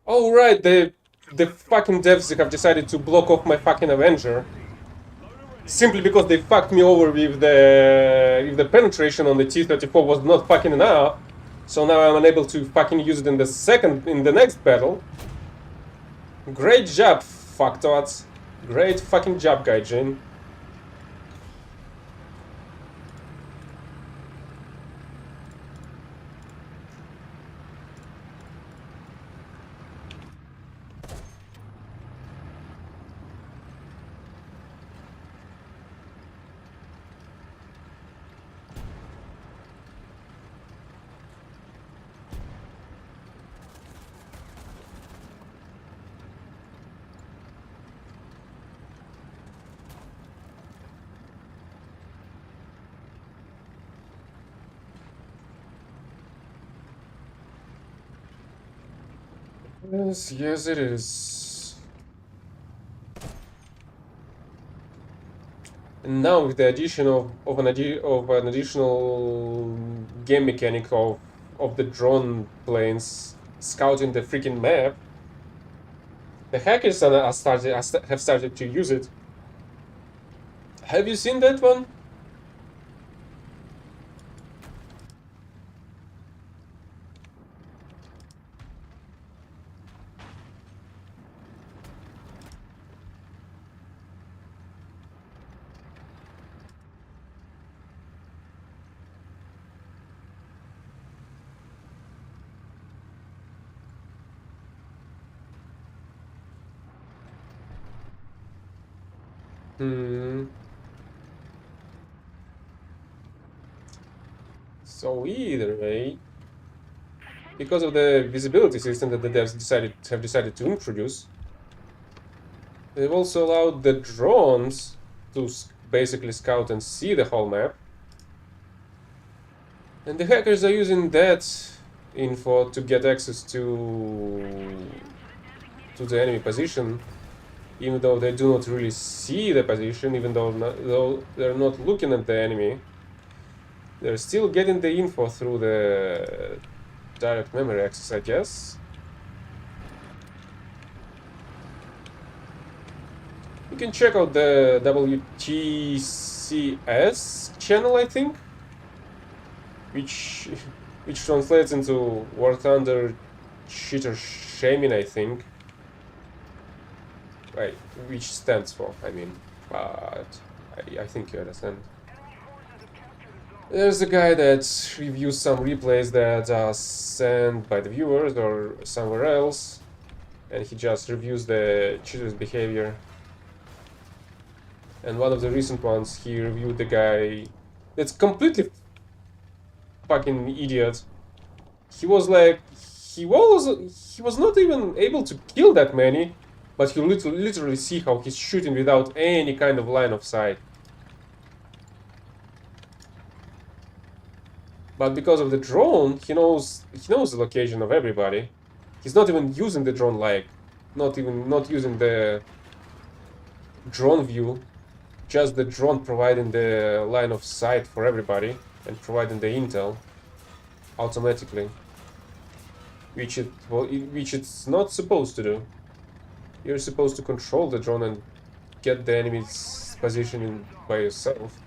Oh right, the fucking devs have decided to block off my fucking Avenger. Simply because they fucked me over with the penetration on the T-34 was not fucking enough. So now I'm unable to fucking use it in the next battle. Great job, fucktards. Great fucking job, Gaijin. Yes, yes, it is. And now with the addition of an additional game mechanic of the drone planes scouting the freaking map, the hackers have started to use it. Have you seen that one? Hmm. So either way, because of the visibility system that the devs have decided to introduce, they've also allowed the drones to basically scout and see the whole map. And the hackers are using that info to get access to the enemy position, even though they do not really see the position, even though they're not looking at the enemy. They're still getting the info through the direct memory access, I guess. You can check out the WTCS channel, I think, which which translates into War Thunder Cheater Shaming, I think. Right, which stands for, I mean, but I think you understand. There's a guy that reviews some replays that are sent by the viewers or somewhere else, and he just reviews the cheater's behavior. And one of the recent ones, he reviewed the guy that's completely fucking idiot. He was like, he was not even able to kill that many, but you literally see how he's shooting without any kind of line of sight. But because of the drone, he knows the location of everybody. He's not even using the drone, like not using the drone view, just the drone providing the line of sight for everybody and providing the intel automatically, which it's not supposed to do. You're supposed to control the drone and get the enemy's positioning by yourself.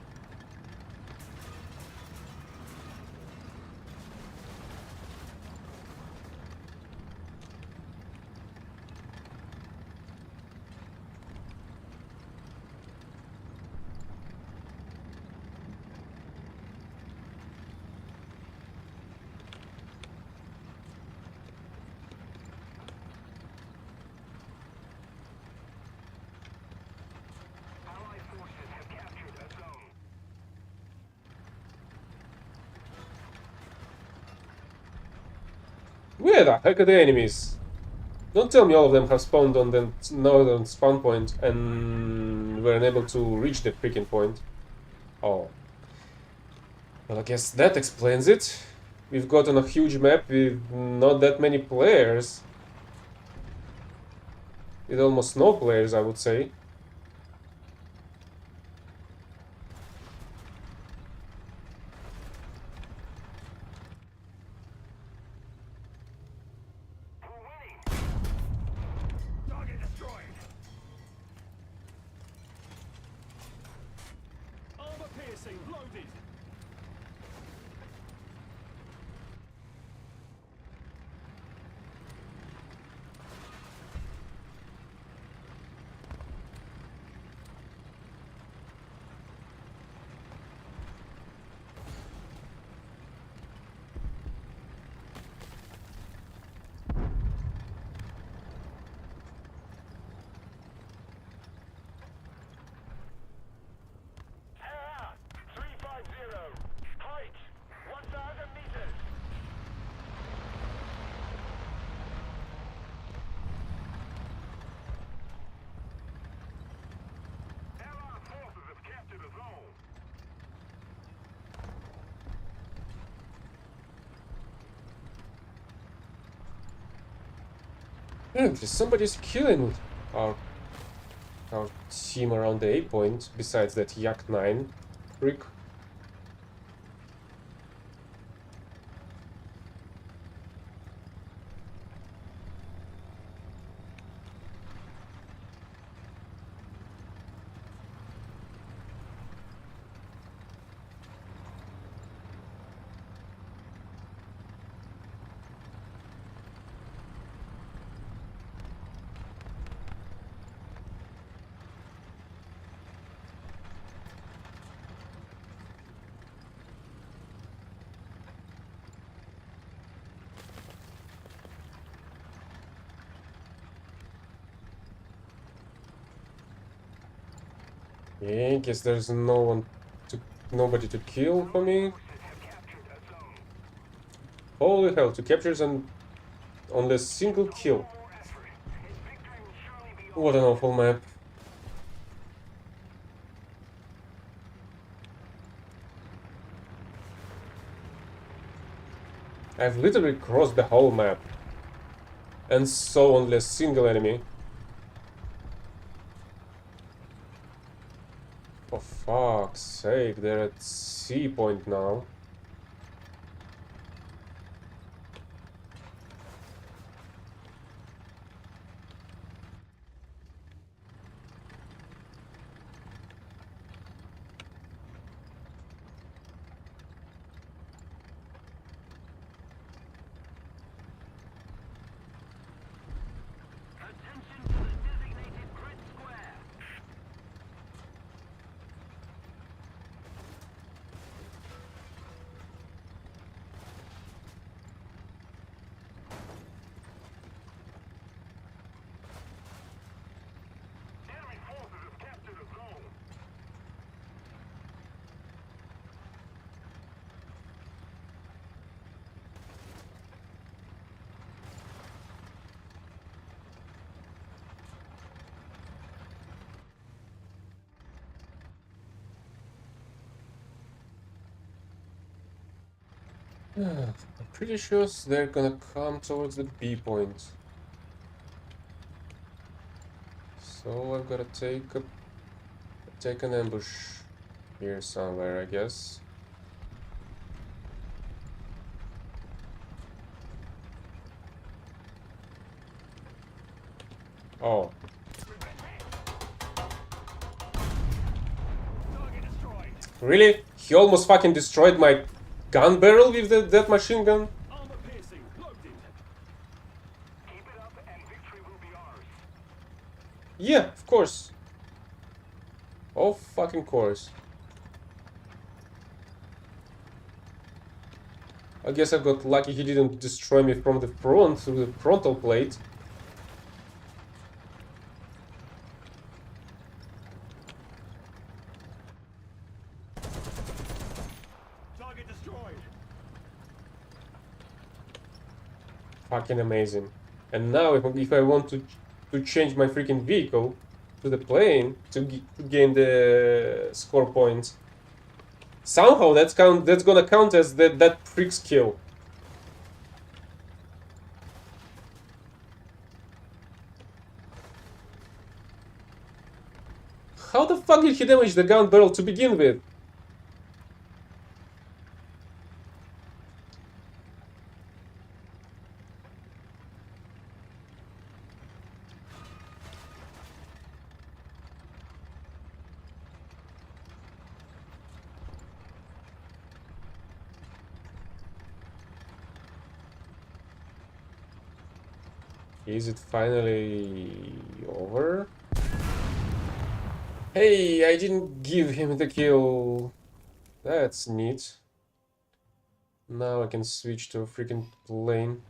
Allied forces have captured a zone. Where the heck are the enemies? Don't tell me all of them have spawned on the northern spawn point and were unable to reach the freaking point. Oh. Well, I guess that explains it. We've gotten a huge map with not that many players. With almost no players, I would say. We're winning. Target destroyed. Armor piercing loaded. Air out. 350. Apparently somebody's killing our our team around the A point, besides that Yak 9 freak. Yeah, I guess there's nobody to kill for me. Forces have captured a zone. Holy hell, to capture only a single Still one kill. more effort, and victory will surely be What an ours. awful map. I've literally crossed the whole map and saw only a single enemy. For fuck's sake, they're at C point now. Attention to the designated grid square. Enemy forces have captured a zone. I'm pretty sure they're gonna come towards the B point. So I've gotta take an ambush here somewhere, I guess. Oh, Target destroyed. really? He almost fucking destroyed my gun barrel with that machine gun? Armor piercing. Loaded. Keep it up, and victory will be ours. Yeah, of course. Oh, fucking course. I guess I got lucky he didn't destroy me from the front through the frontal plate. Target destroyed. Fucking amazing. And now if I want to change my freaking vehicle to the plane to gain the score points, somehow that's gonna count as that freak's kill. How the fuck did he damage the gun barrel to begin with? Is it finally over? Hey, I didn't give him the kill. That's neat. Now I can switch to a freaking plane.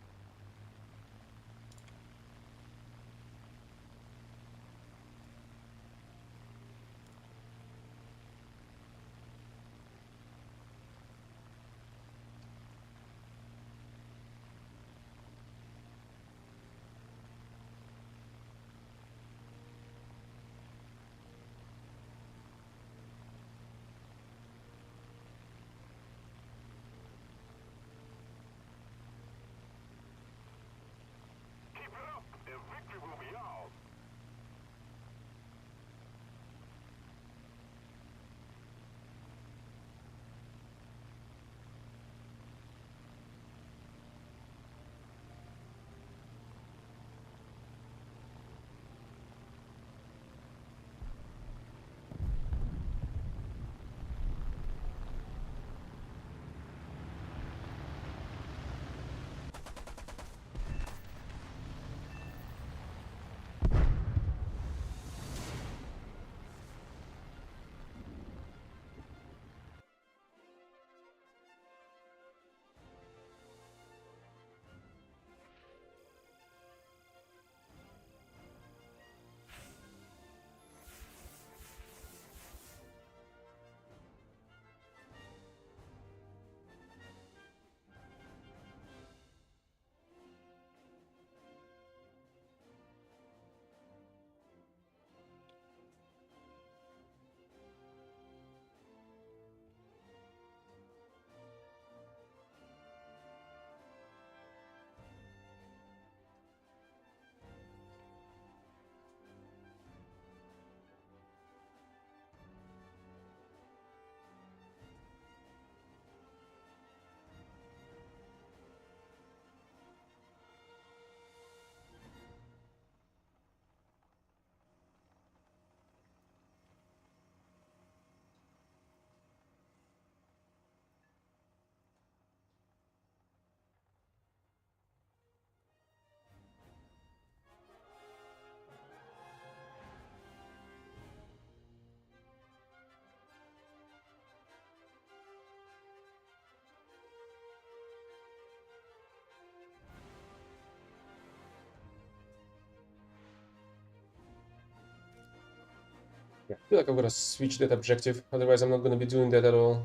Yeah, I feel like I'm gonna switch that objective, otherwise I'm not gonna be doing that at all.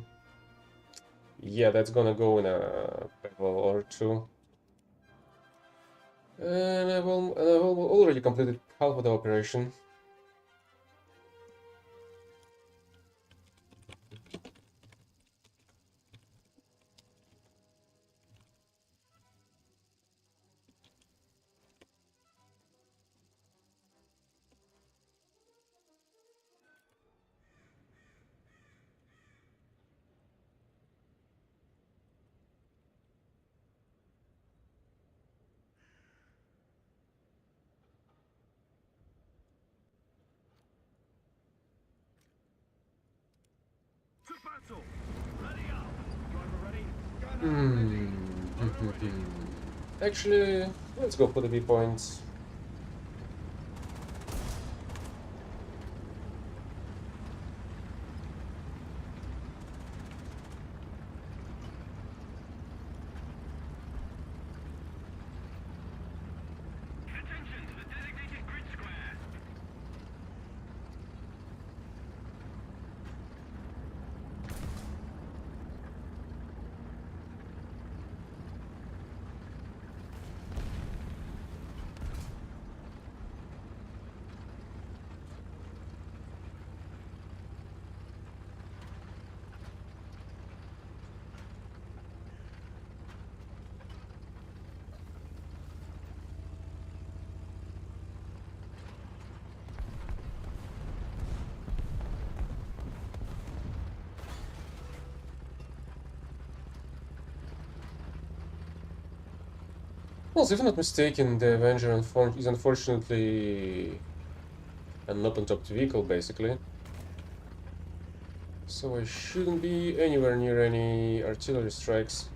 Yeah, that's gonna go in a battle or two. And I've already completed half of the operation. To battle! Ready up! Driver ready? Gunner ready! Hmm. Loader ready! Actually, let's go for the B points. Attention to the designated grid square. Well, if I'm not mistaken, the Avenger is unfortunately an open-topped vehicle, basically. So I shouldn't be anywhere near any artillery strikes.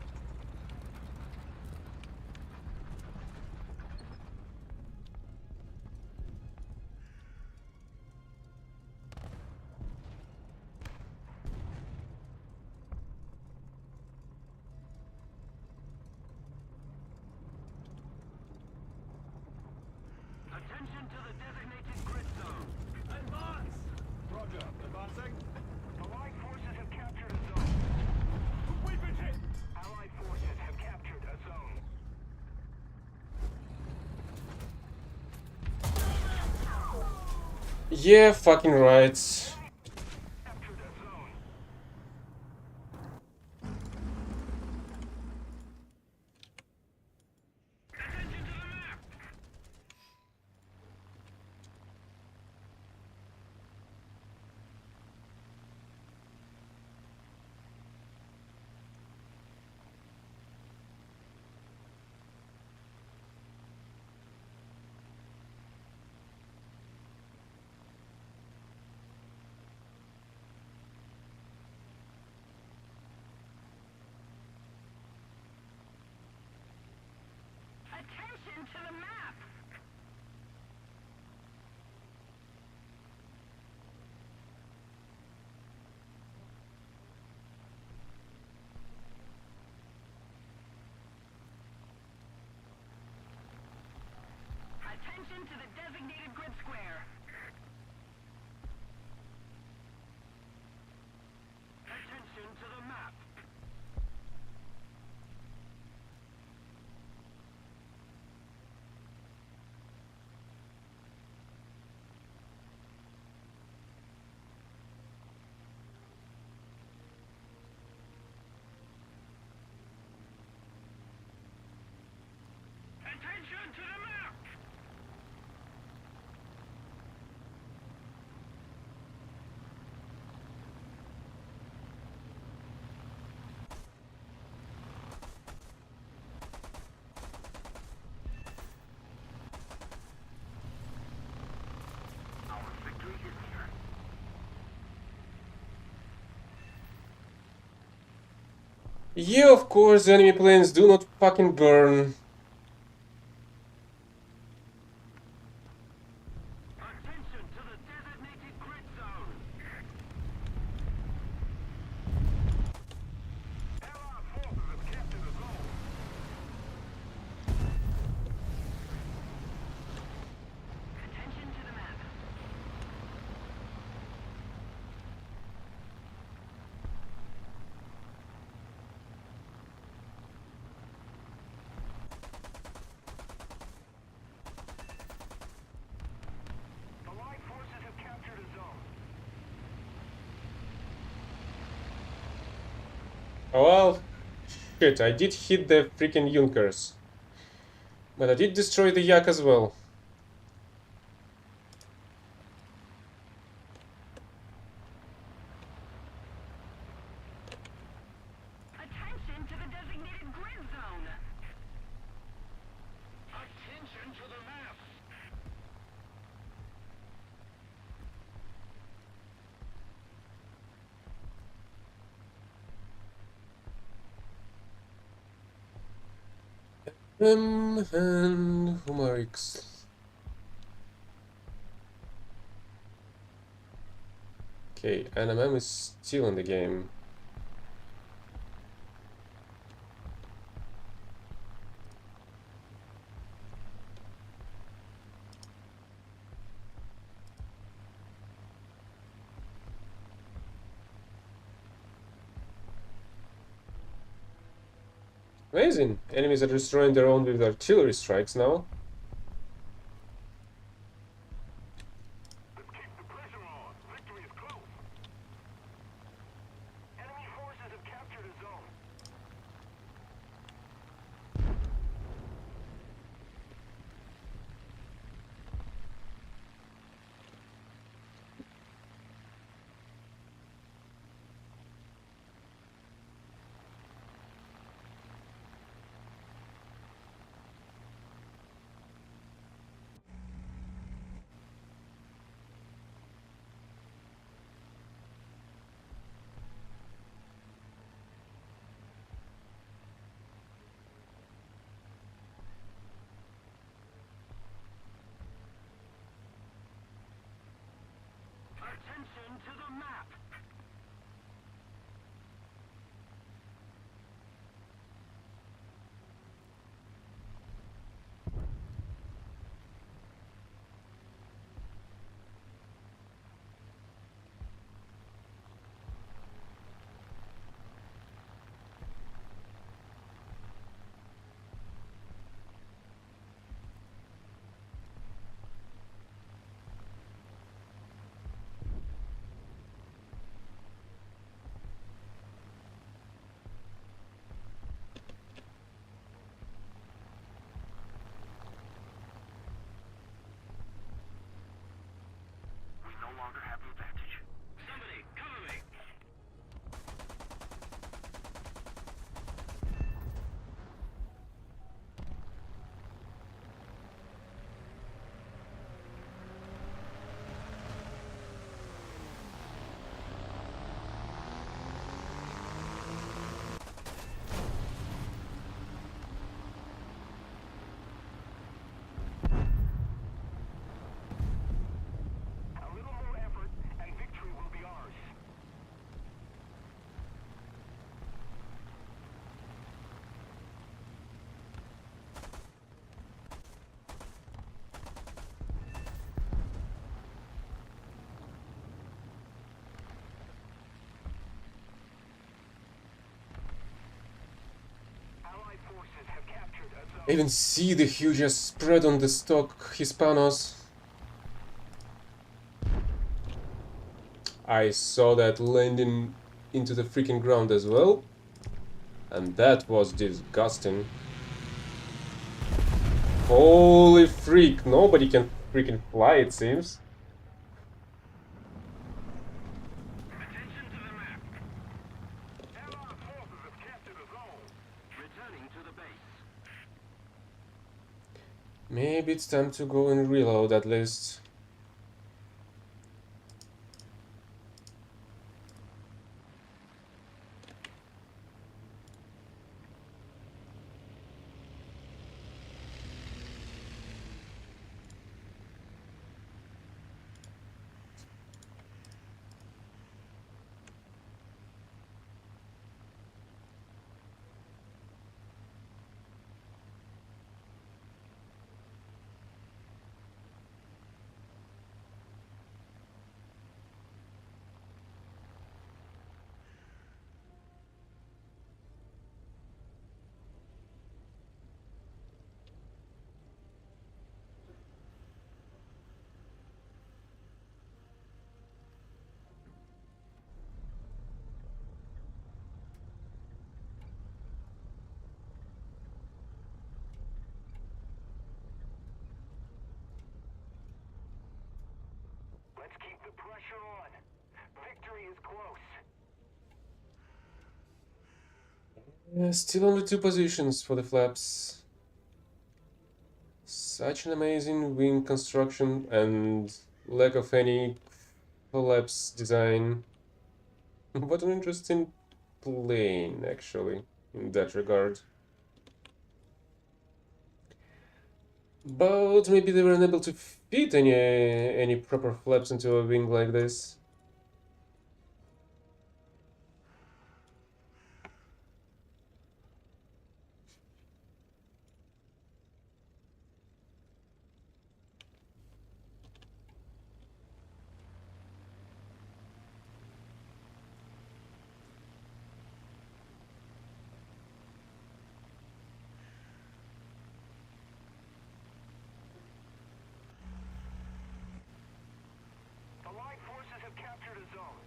Attention to the designated grid zone. Advance! Roger, advancing. Allied forces have captured a zone. We've been hit! Allied forces have captured a zone. Yeah, fucking right. Captured a zone. Attention to the map. Attention to the map. Attention to the designated grid square. Attention to the map. Attention to the map. Our victory is near. Yeah, of course, enemy planes do not fucking burn. Attention to the designated grid zone. Allied forces have captured a zone. Attention to the map. Oh well, shit, I did hit the freaking Junkers. But I did destroy the Yak as well. Attention to the designated grid zone. Attention to the map. And Humarix. Okay, NMM is still in the game. Amazing! Enemies are destroying their own with artillery strikes now. Let's keep the pressure on. Victory is close. Enemy forces have captured a zone. Attention to the map. We no longer have the advantage. Somebody, cover me. A little more effort, and victory will be ours. Allied forces have captured a zone. I even see the hugest spread on the stock Hispanos. I saw that landing into the freaking ground as well. And that was disgusting. Holy freak, nobody can freaking fly, it seems. Attention to the map. Allied forces have captured a zone. Returning to the base. Maybe it's time to go and reload at least. is close. Still only 2 positions for the flaps. Such an amazing wing construction and lack of any flaps design. What an interesting plane, actually, in that regard. But maybe they were unable to fit any proper flaps into a wing like this. The Allied forces have captured a zone.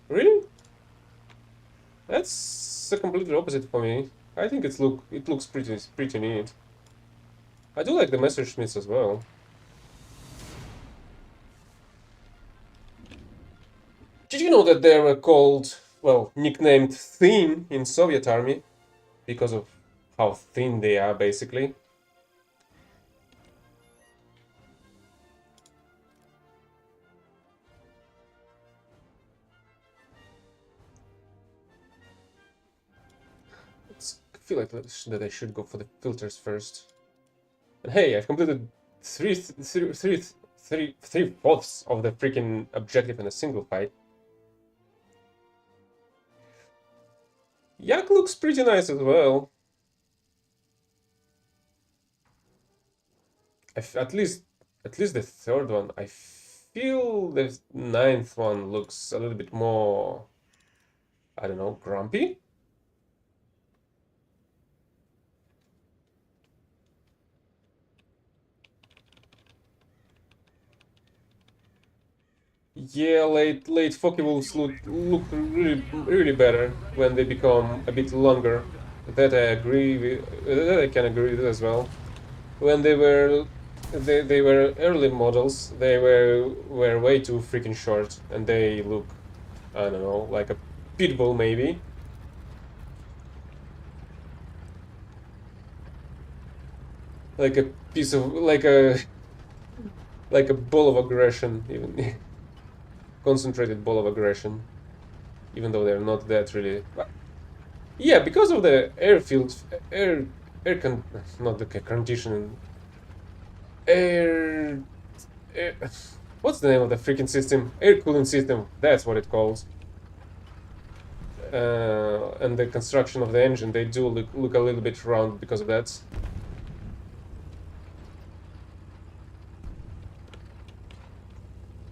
Really? That's the completely opposite for me. I think it looks pretty neat. I do like the Messerschmitts as well. Did you know that they were called, well, nicknamed thin in Soviet army because of how thin they are, basically? I feel like that I should go for the filters first. And hey, I've completed three-fourths of the freaking objective in a single fight. Yak looks pretty nice as well. At least the third one. I feel the ninth one looks a little bit more, I don't know, grumpy. Yeah, late Focke-Wulfs look really better when they become a bit longer. That I agree with. That I can agree with as well. When they were early models, they were way too freaking short, and they look, I don't know, like a pit bull maybe. Like a piece of like a ball of aggression, even concentrated ball of aggression, even though they're not that really. Yeah, because of the airfield, air con, not the conditioning, air, air. What's the name of the freaking system? Air cooling system. That's what it calls. And the construction of the engine, they do look a little bit round because of that.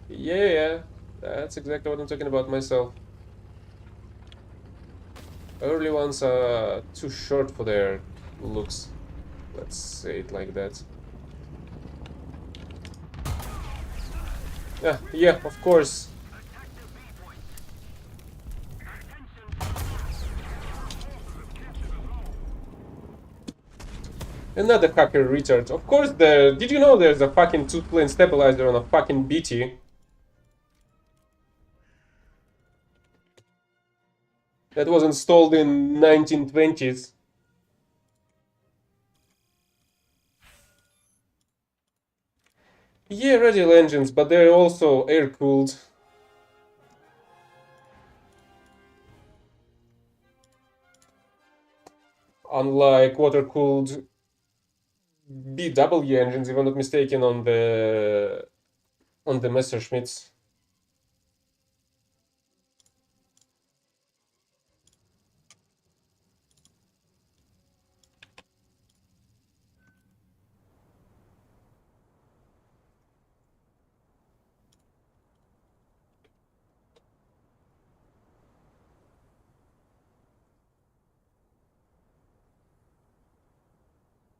Yeah, that's exactly what I'm talking about myself. Early ones are too short for their looks. Let's say it like that. Yeah, of course. Another hacker retard. Of course, did you know there's a fucking two-plane stabilizer on a fucking BT? That was installed in 1920s. Yeah, radial engines, but they're also air-cooled. Unlike water-cooled BW engines, if I'm not mistaken, on the Messerschmitts.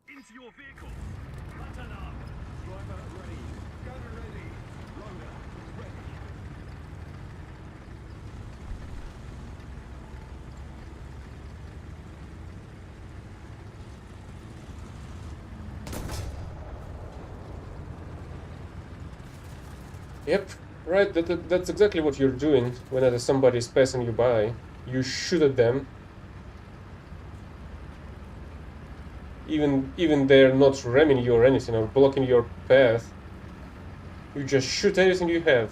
Into your vehicles. Button up. Driver ready. Gunner ready. Loader ready. Yep, Right, that's exactly what you're doing whenever somebody is passing you by. You shoot at them, even they're not ramming you or anything or blocking your path. You just shoot anything you have.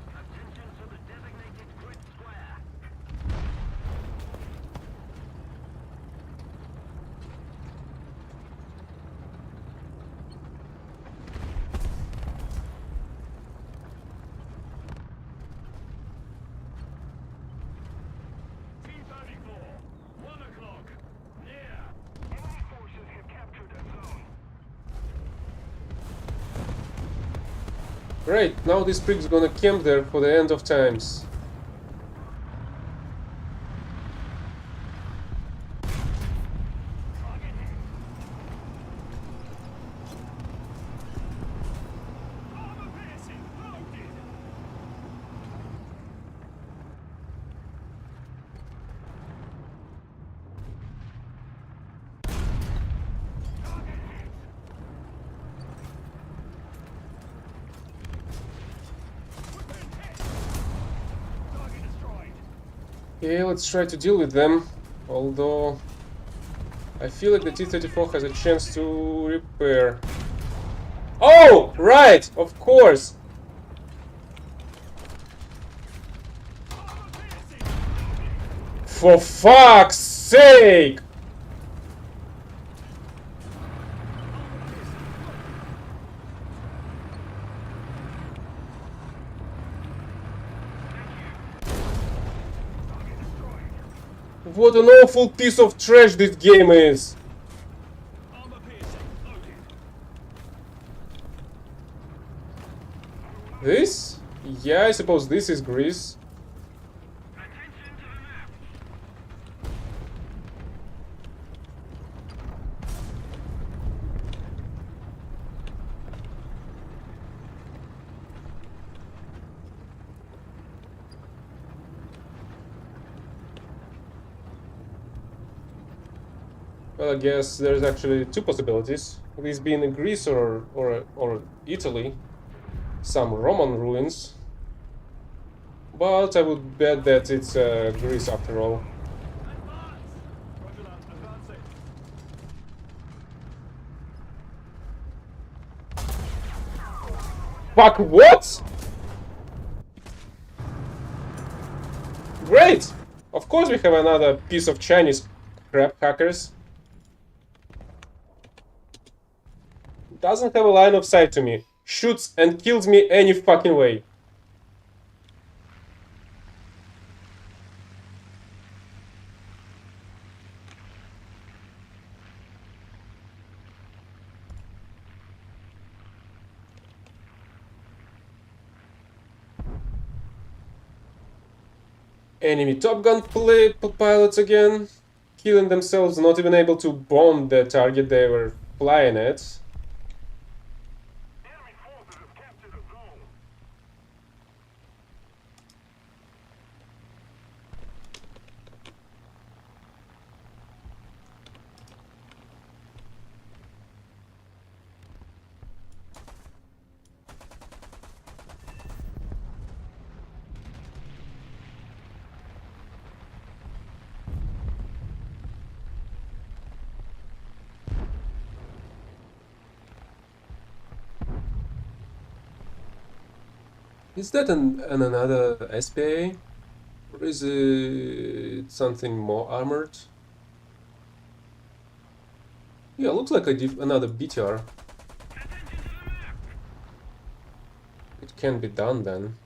Attention to the designated grid square. T-34. 1 o'clock. Near. Enemy forces have captured a zone. Great, now this prig's gonna camp there for the end of times. Target hit. Armor piercing. Loaded. Target hit. Weapon hit. Target destroyed. Okay, let's try to deal with them. Although I feel like the T-34 has a chance to repair. Oh, right, of course. Armor piercing. Loaded. For fuck's sake! Target destroyed. What an awful piece of trash this game is! Armor piercing. Loaded. This? Yeah, I suppose this is Greece. Attention to the map. Well, I guess there's actually two possibilities. This being Greece or Italy. Some Roman ruins. But I would bet that it's Greece after all. Advance. Roger that. Advancing. Fuck, what? Great! Of course we have another piece of Chinese crap hackers. Doesn't have a line of sight to me. Shoots and kills me any fucking way. Enemy Top Gun pilots again. Killing themselves, not even able to bomb the target they were flying at. Enemy forces have captured a zone. Is that another SPA? Or is it something more armored? Yeah, looks like another BTR. Attention to the map. It can be done then.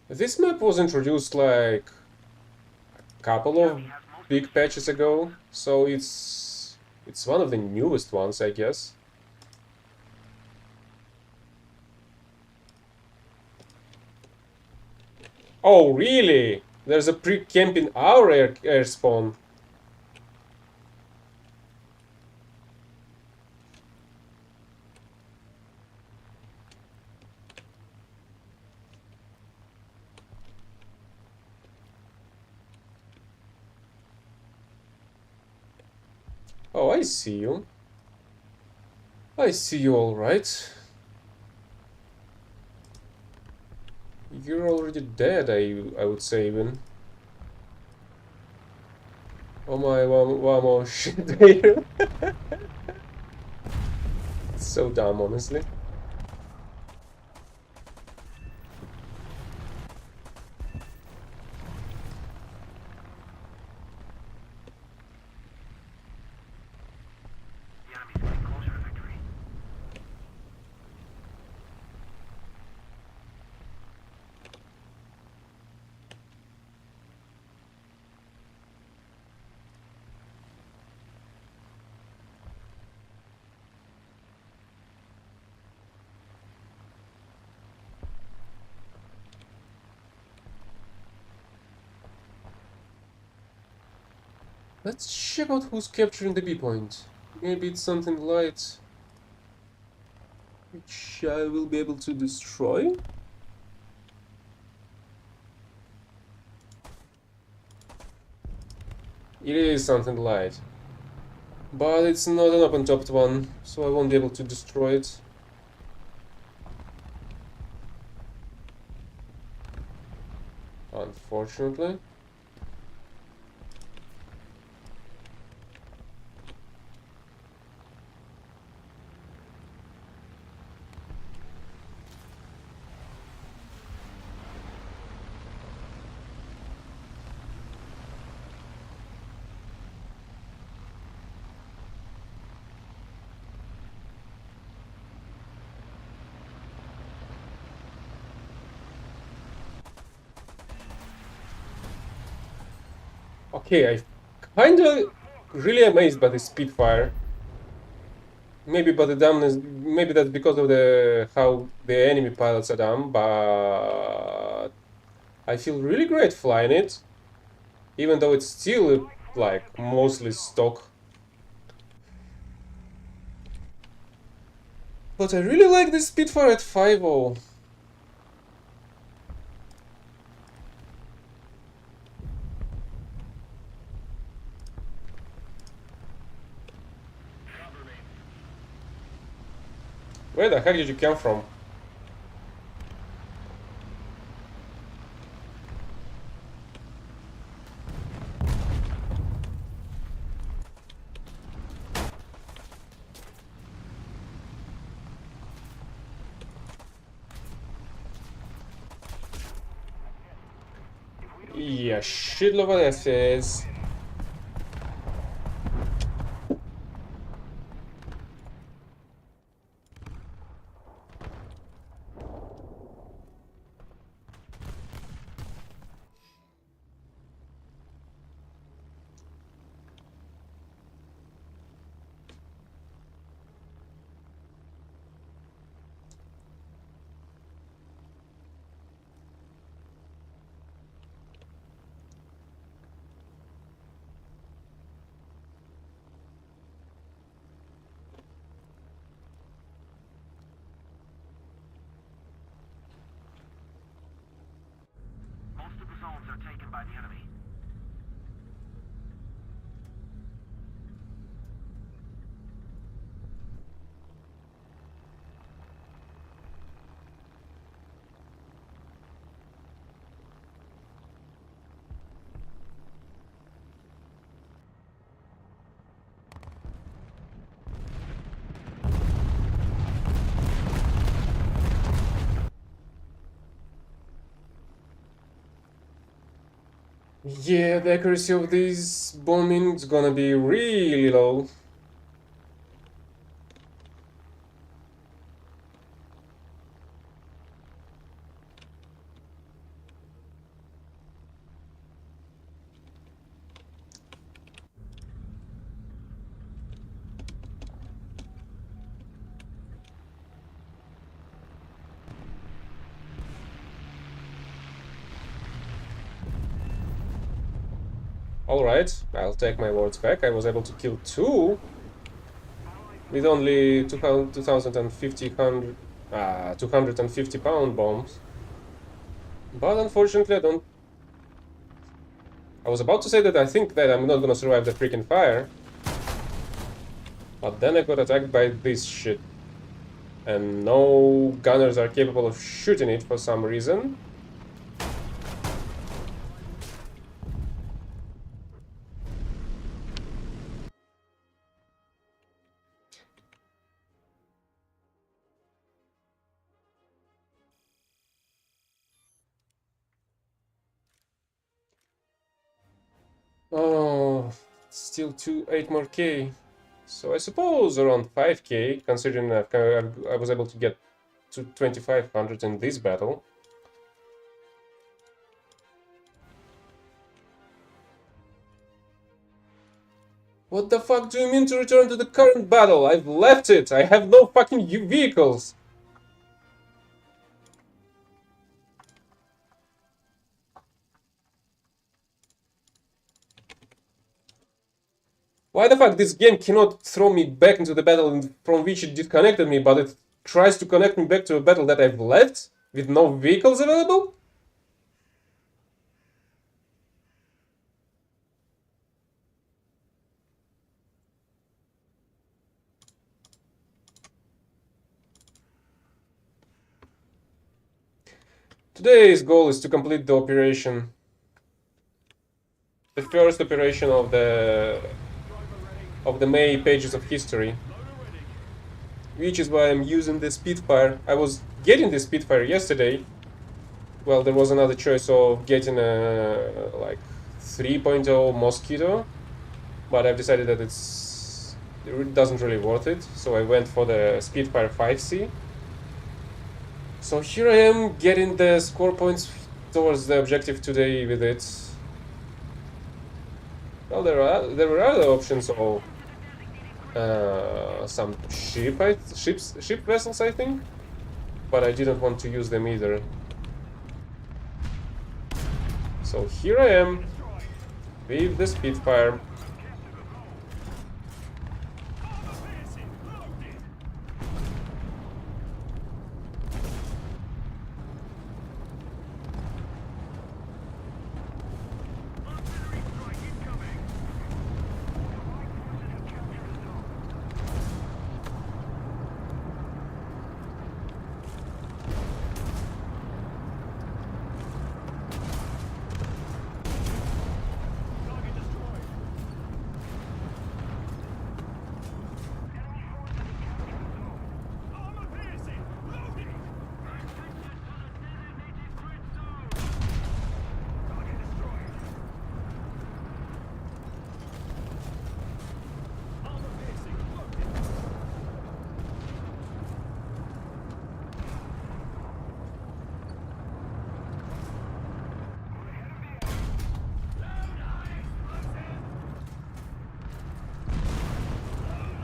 This map was introduced like a couple of big patches ago, so it's one of the newest ones, I guess. Oh, really? There's a pre-camp in our air spawn. Oh, I see you. I see you all right. You're already dead, I would say even. Oh my, one more shit there. So dumb, honestly. The enemy's getting closer to victory. Let's check out who's capturing the B point. Maybe it's something light, which I will be able to destroy? It is something light. But it's not an open-topped one, so I won't be able to destroy it. Unfortunately. Okay, I kinda really amazed by the Spitfire. Maybe by the dumbness, maybe that's because of the how the enemy pilots are dumb, but I feel really great flying it, even though it's still like mostly stock. But I really like the Spitfire at 5.0. Cover me. Where the heck did you come from? Yeah, shitload of S's. Most of the zones are taken by the enemy. Yeah, the accuracy of these bombing is gonna be really low. Alright, I'll take my words back. I was able to kill 2 with only 250 pound bombs. But unfortunately, I don't. I was about to say that I think that I'm not gonna survive the freaking fire. But then I got attacked by this shit. And no gunners are capable of shooting it for some reason. Oh, still 8 more K. So I suppose around 5K, considering I was able to get to 2500 in this battle. What the fuck do you mean to return to the current battle? I've left it! I have no fucking vehicles! Why the fuck this game cannot throw me back into the battle from which it disconnected me, but it tries to connect me back to a battle that I've left? With no vehicles available? Today's goal is to complete the operation. The first operation of the May pages of history. Which is why I'm using the Spitfire. I was getting the Spitfire yesterday. Well, there was another choice of getting a like 3.0 Mosquito, but I've decided that it doesn't really worth it, so I went for the Spitfire 5C. So here I am getting the score points towards the objective today with it. Well, there were other options of some ship vessels, I think, but I didn't want to use them either. So here I am with the Spitfire.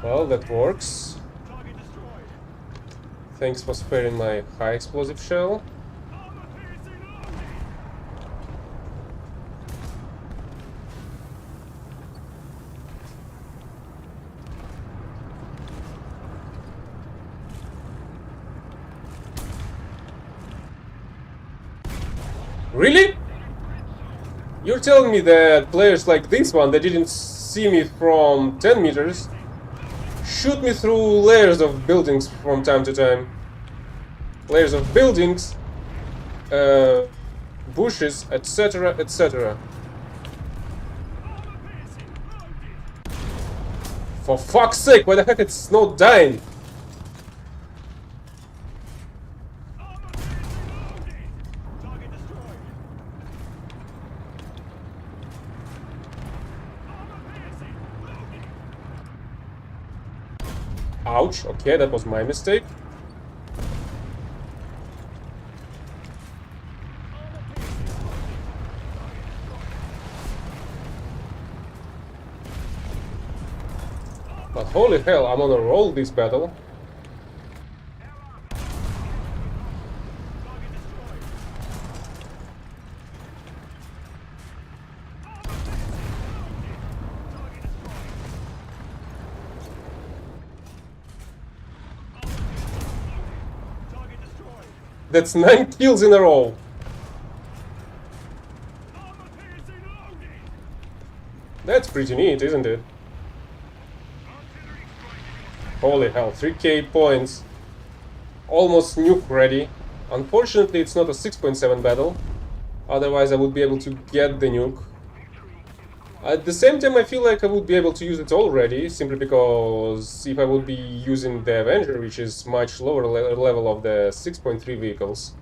Well, that works. Thanks for sparing my high explosive shell. Really? You're telling me that players like this one that didn't see me from 10 meters shoot me through layers of buildings from time to time. Layers of buildings, bushes, etc., etc. For fuck's sake, why the heck it's not dying? Ouch, okay, that was my mistake. But holy hell, I'm on a roll this battle. That's 9 kills in a row. Armor piercing loaded! That's pretty neat, isn't it? Artillery strike. Holy hell, 3k points. Almost nuke ready. Unfortunately, it's not a 6.7 battle. Otherwise, I would be able to get the nuke. At the same time, I feel like I would be able to use it already, simply because if I would be using the Avenger, which is much lower level of the 6.3 vehicles,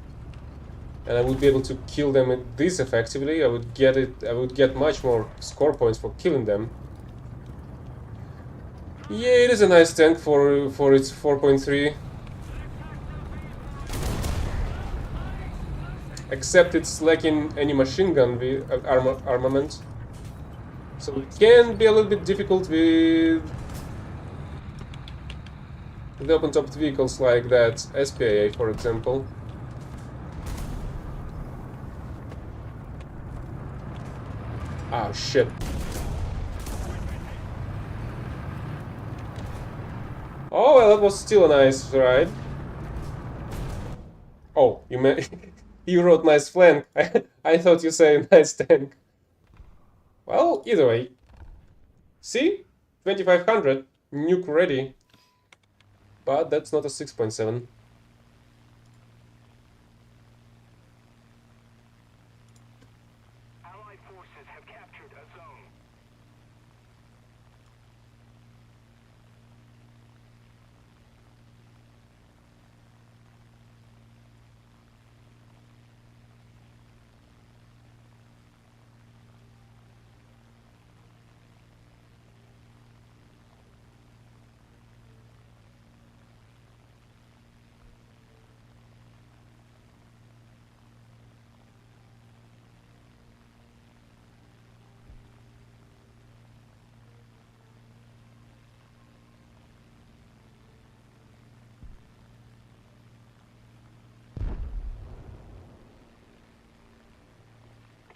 and I would be able to kill them this effectively, I would get much more score points for killing them. Yeah, it is a nice tank for its 4.3. Except it's lacking any machine gun armament. So it can be a little bit difficult with the open-topped vehicles like that SPA, for example. Ah, shit. Oh, well, that was still a nice ride. Oh, you wrote nice flank. I thought you said nice tank. Well, either way. See? 2500. Nuke ready. But that's not a 6.7. Allied forces have captured a zone.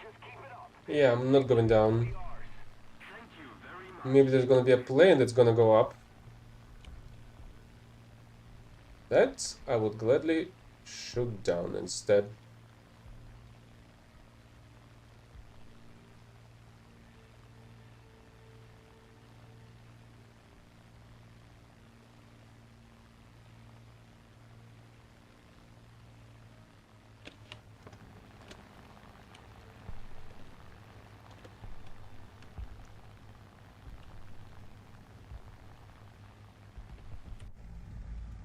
Just keep it up. Yeah, I'm not going down. Thank you very much. Maybe there's gonna be a plane that's gonna go up. That I would gladly shoot down instead.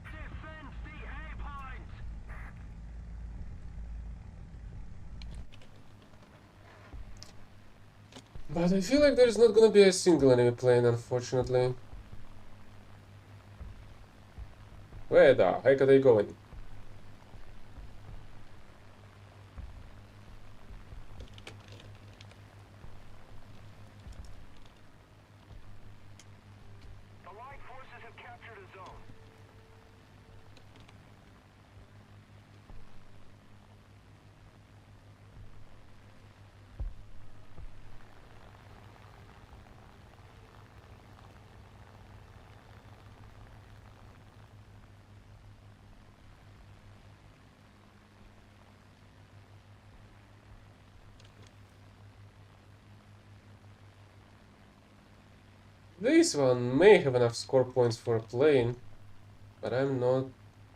Defend the A point. But I feel like there's not gonna be a single enemy plane, unfortunately. Where the heck are they going? Allied forces have captured a zone. This one may have enough score points for a plane, but I'm not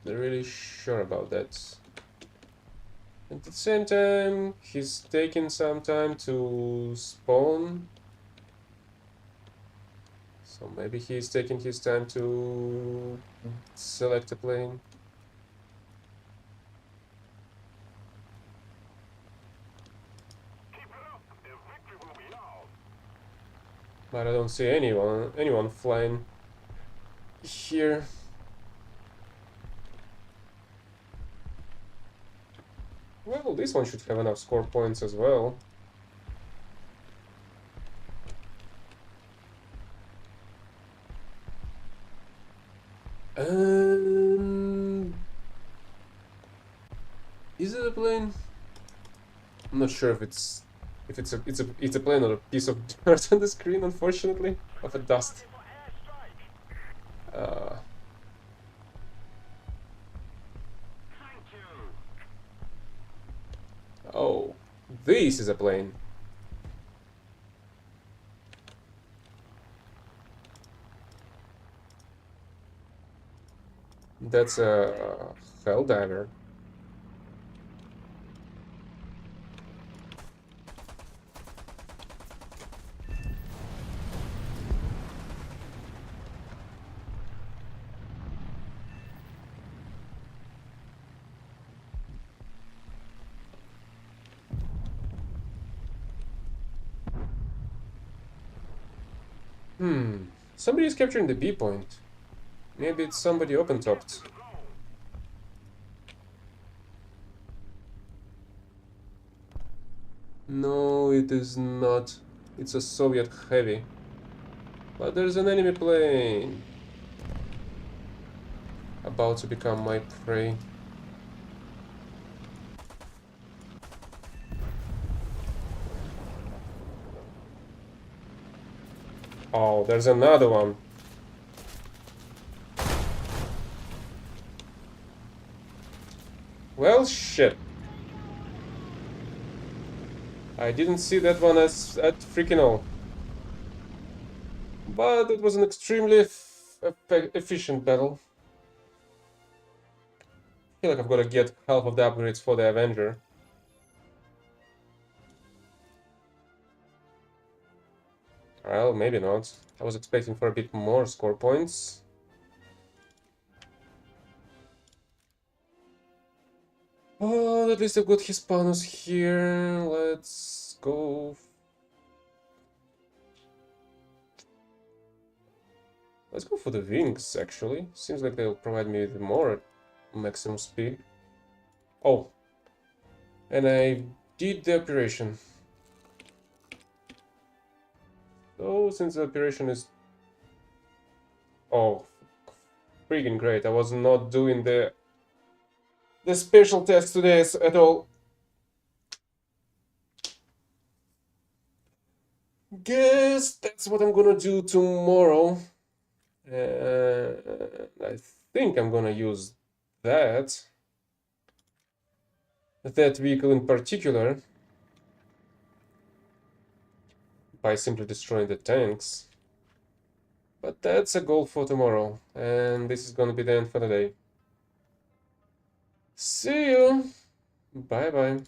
really sure about that. At the same time, he's taking some time to spawn. So maybe he's taking his time to select a plane. Keep it up. The victory will be ours. But I don't see anyone flying here. Well, this one should have enough score points as well. Is it a plane? I'm not sure if it's a plane or a piece of dirt on the screen, unfortunately, of a dust. For airstrike. Uh, Thank you. this is a plane. That's a Helldiver. Somebody is capturing the B point. Maybe it's somebody open-topped. No, it is not. It's a Soviet heavy. But there's an enemy plane. About to become my prey. Oh, there's another one. Well, shit. I didn't see that one as at freaking all. But it was an extremely efficient battle. I feel like I've got to get half of the upgrades for the Avenger. Well, maybe not. I was expecting for a bit more score points. Oh, at least I've got Hispanos here. Let's go. Let's go for the wings, actually. Seems like they'll provide me with more maximum speed. Oh. And I did the operation. So, since the operation is... Oh, freaking great. I was not doing the special task today at all. Guess that's what I'm gonna do tomorrow. I think I'm gonna use that vehicle in particular by simply destroying the tanks. But that's a goal for tomorrow, and this is gonna be the end for the day. See you! Bye bye.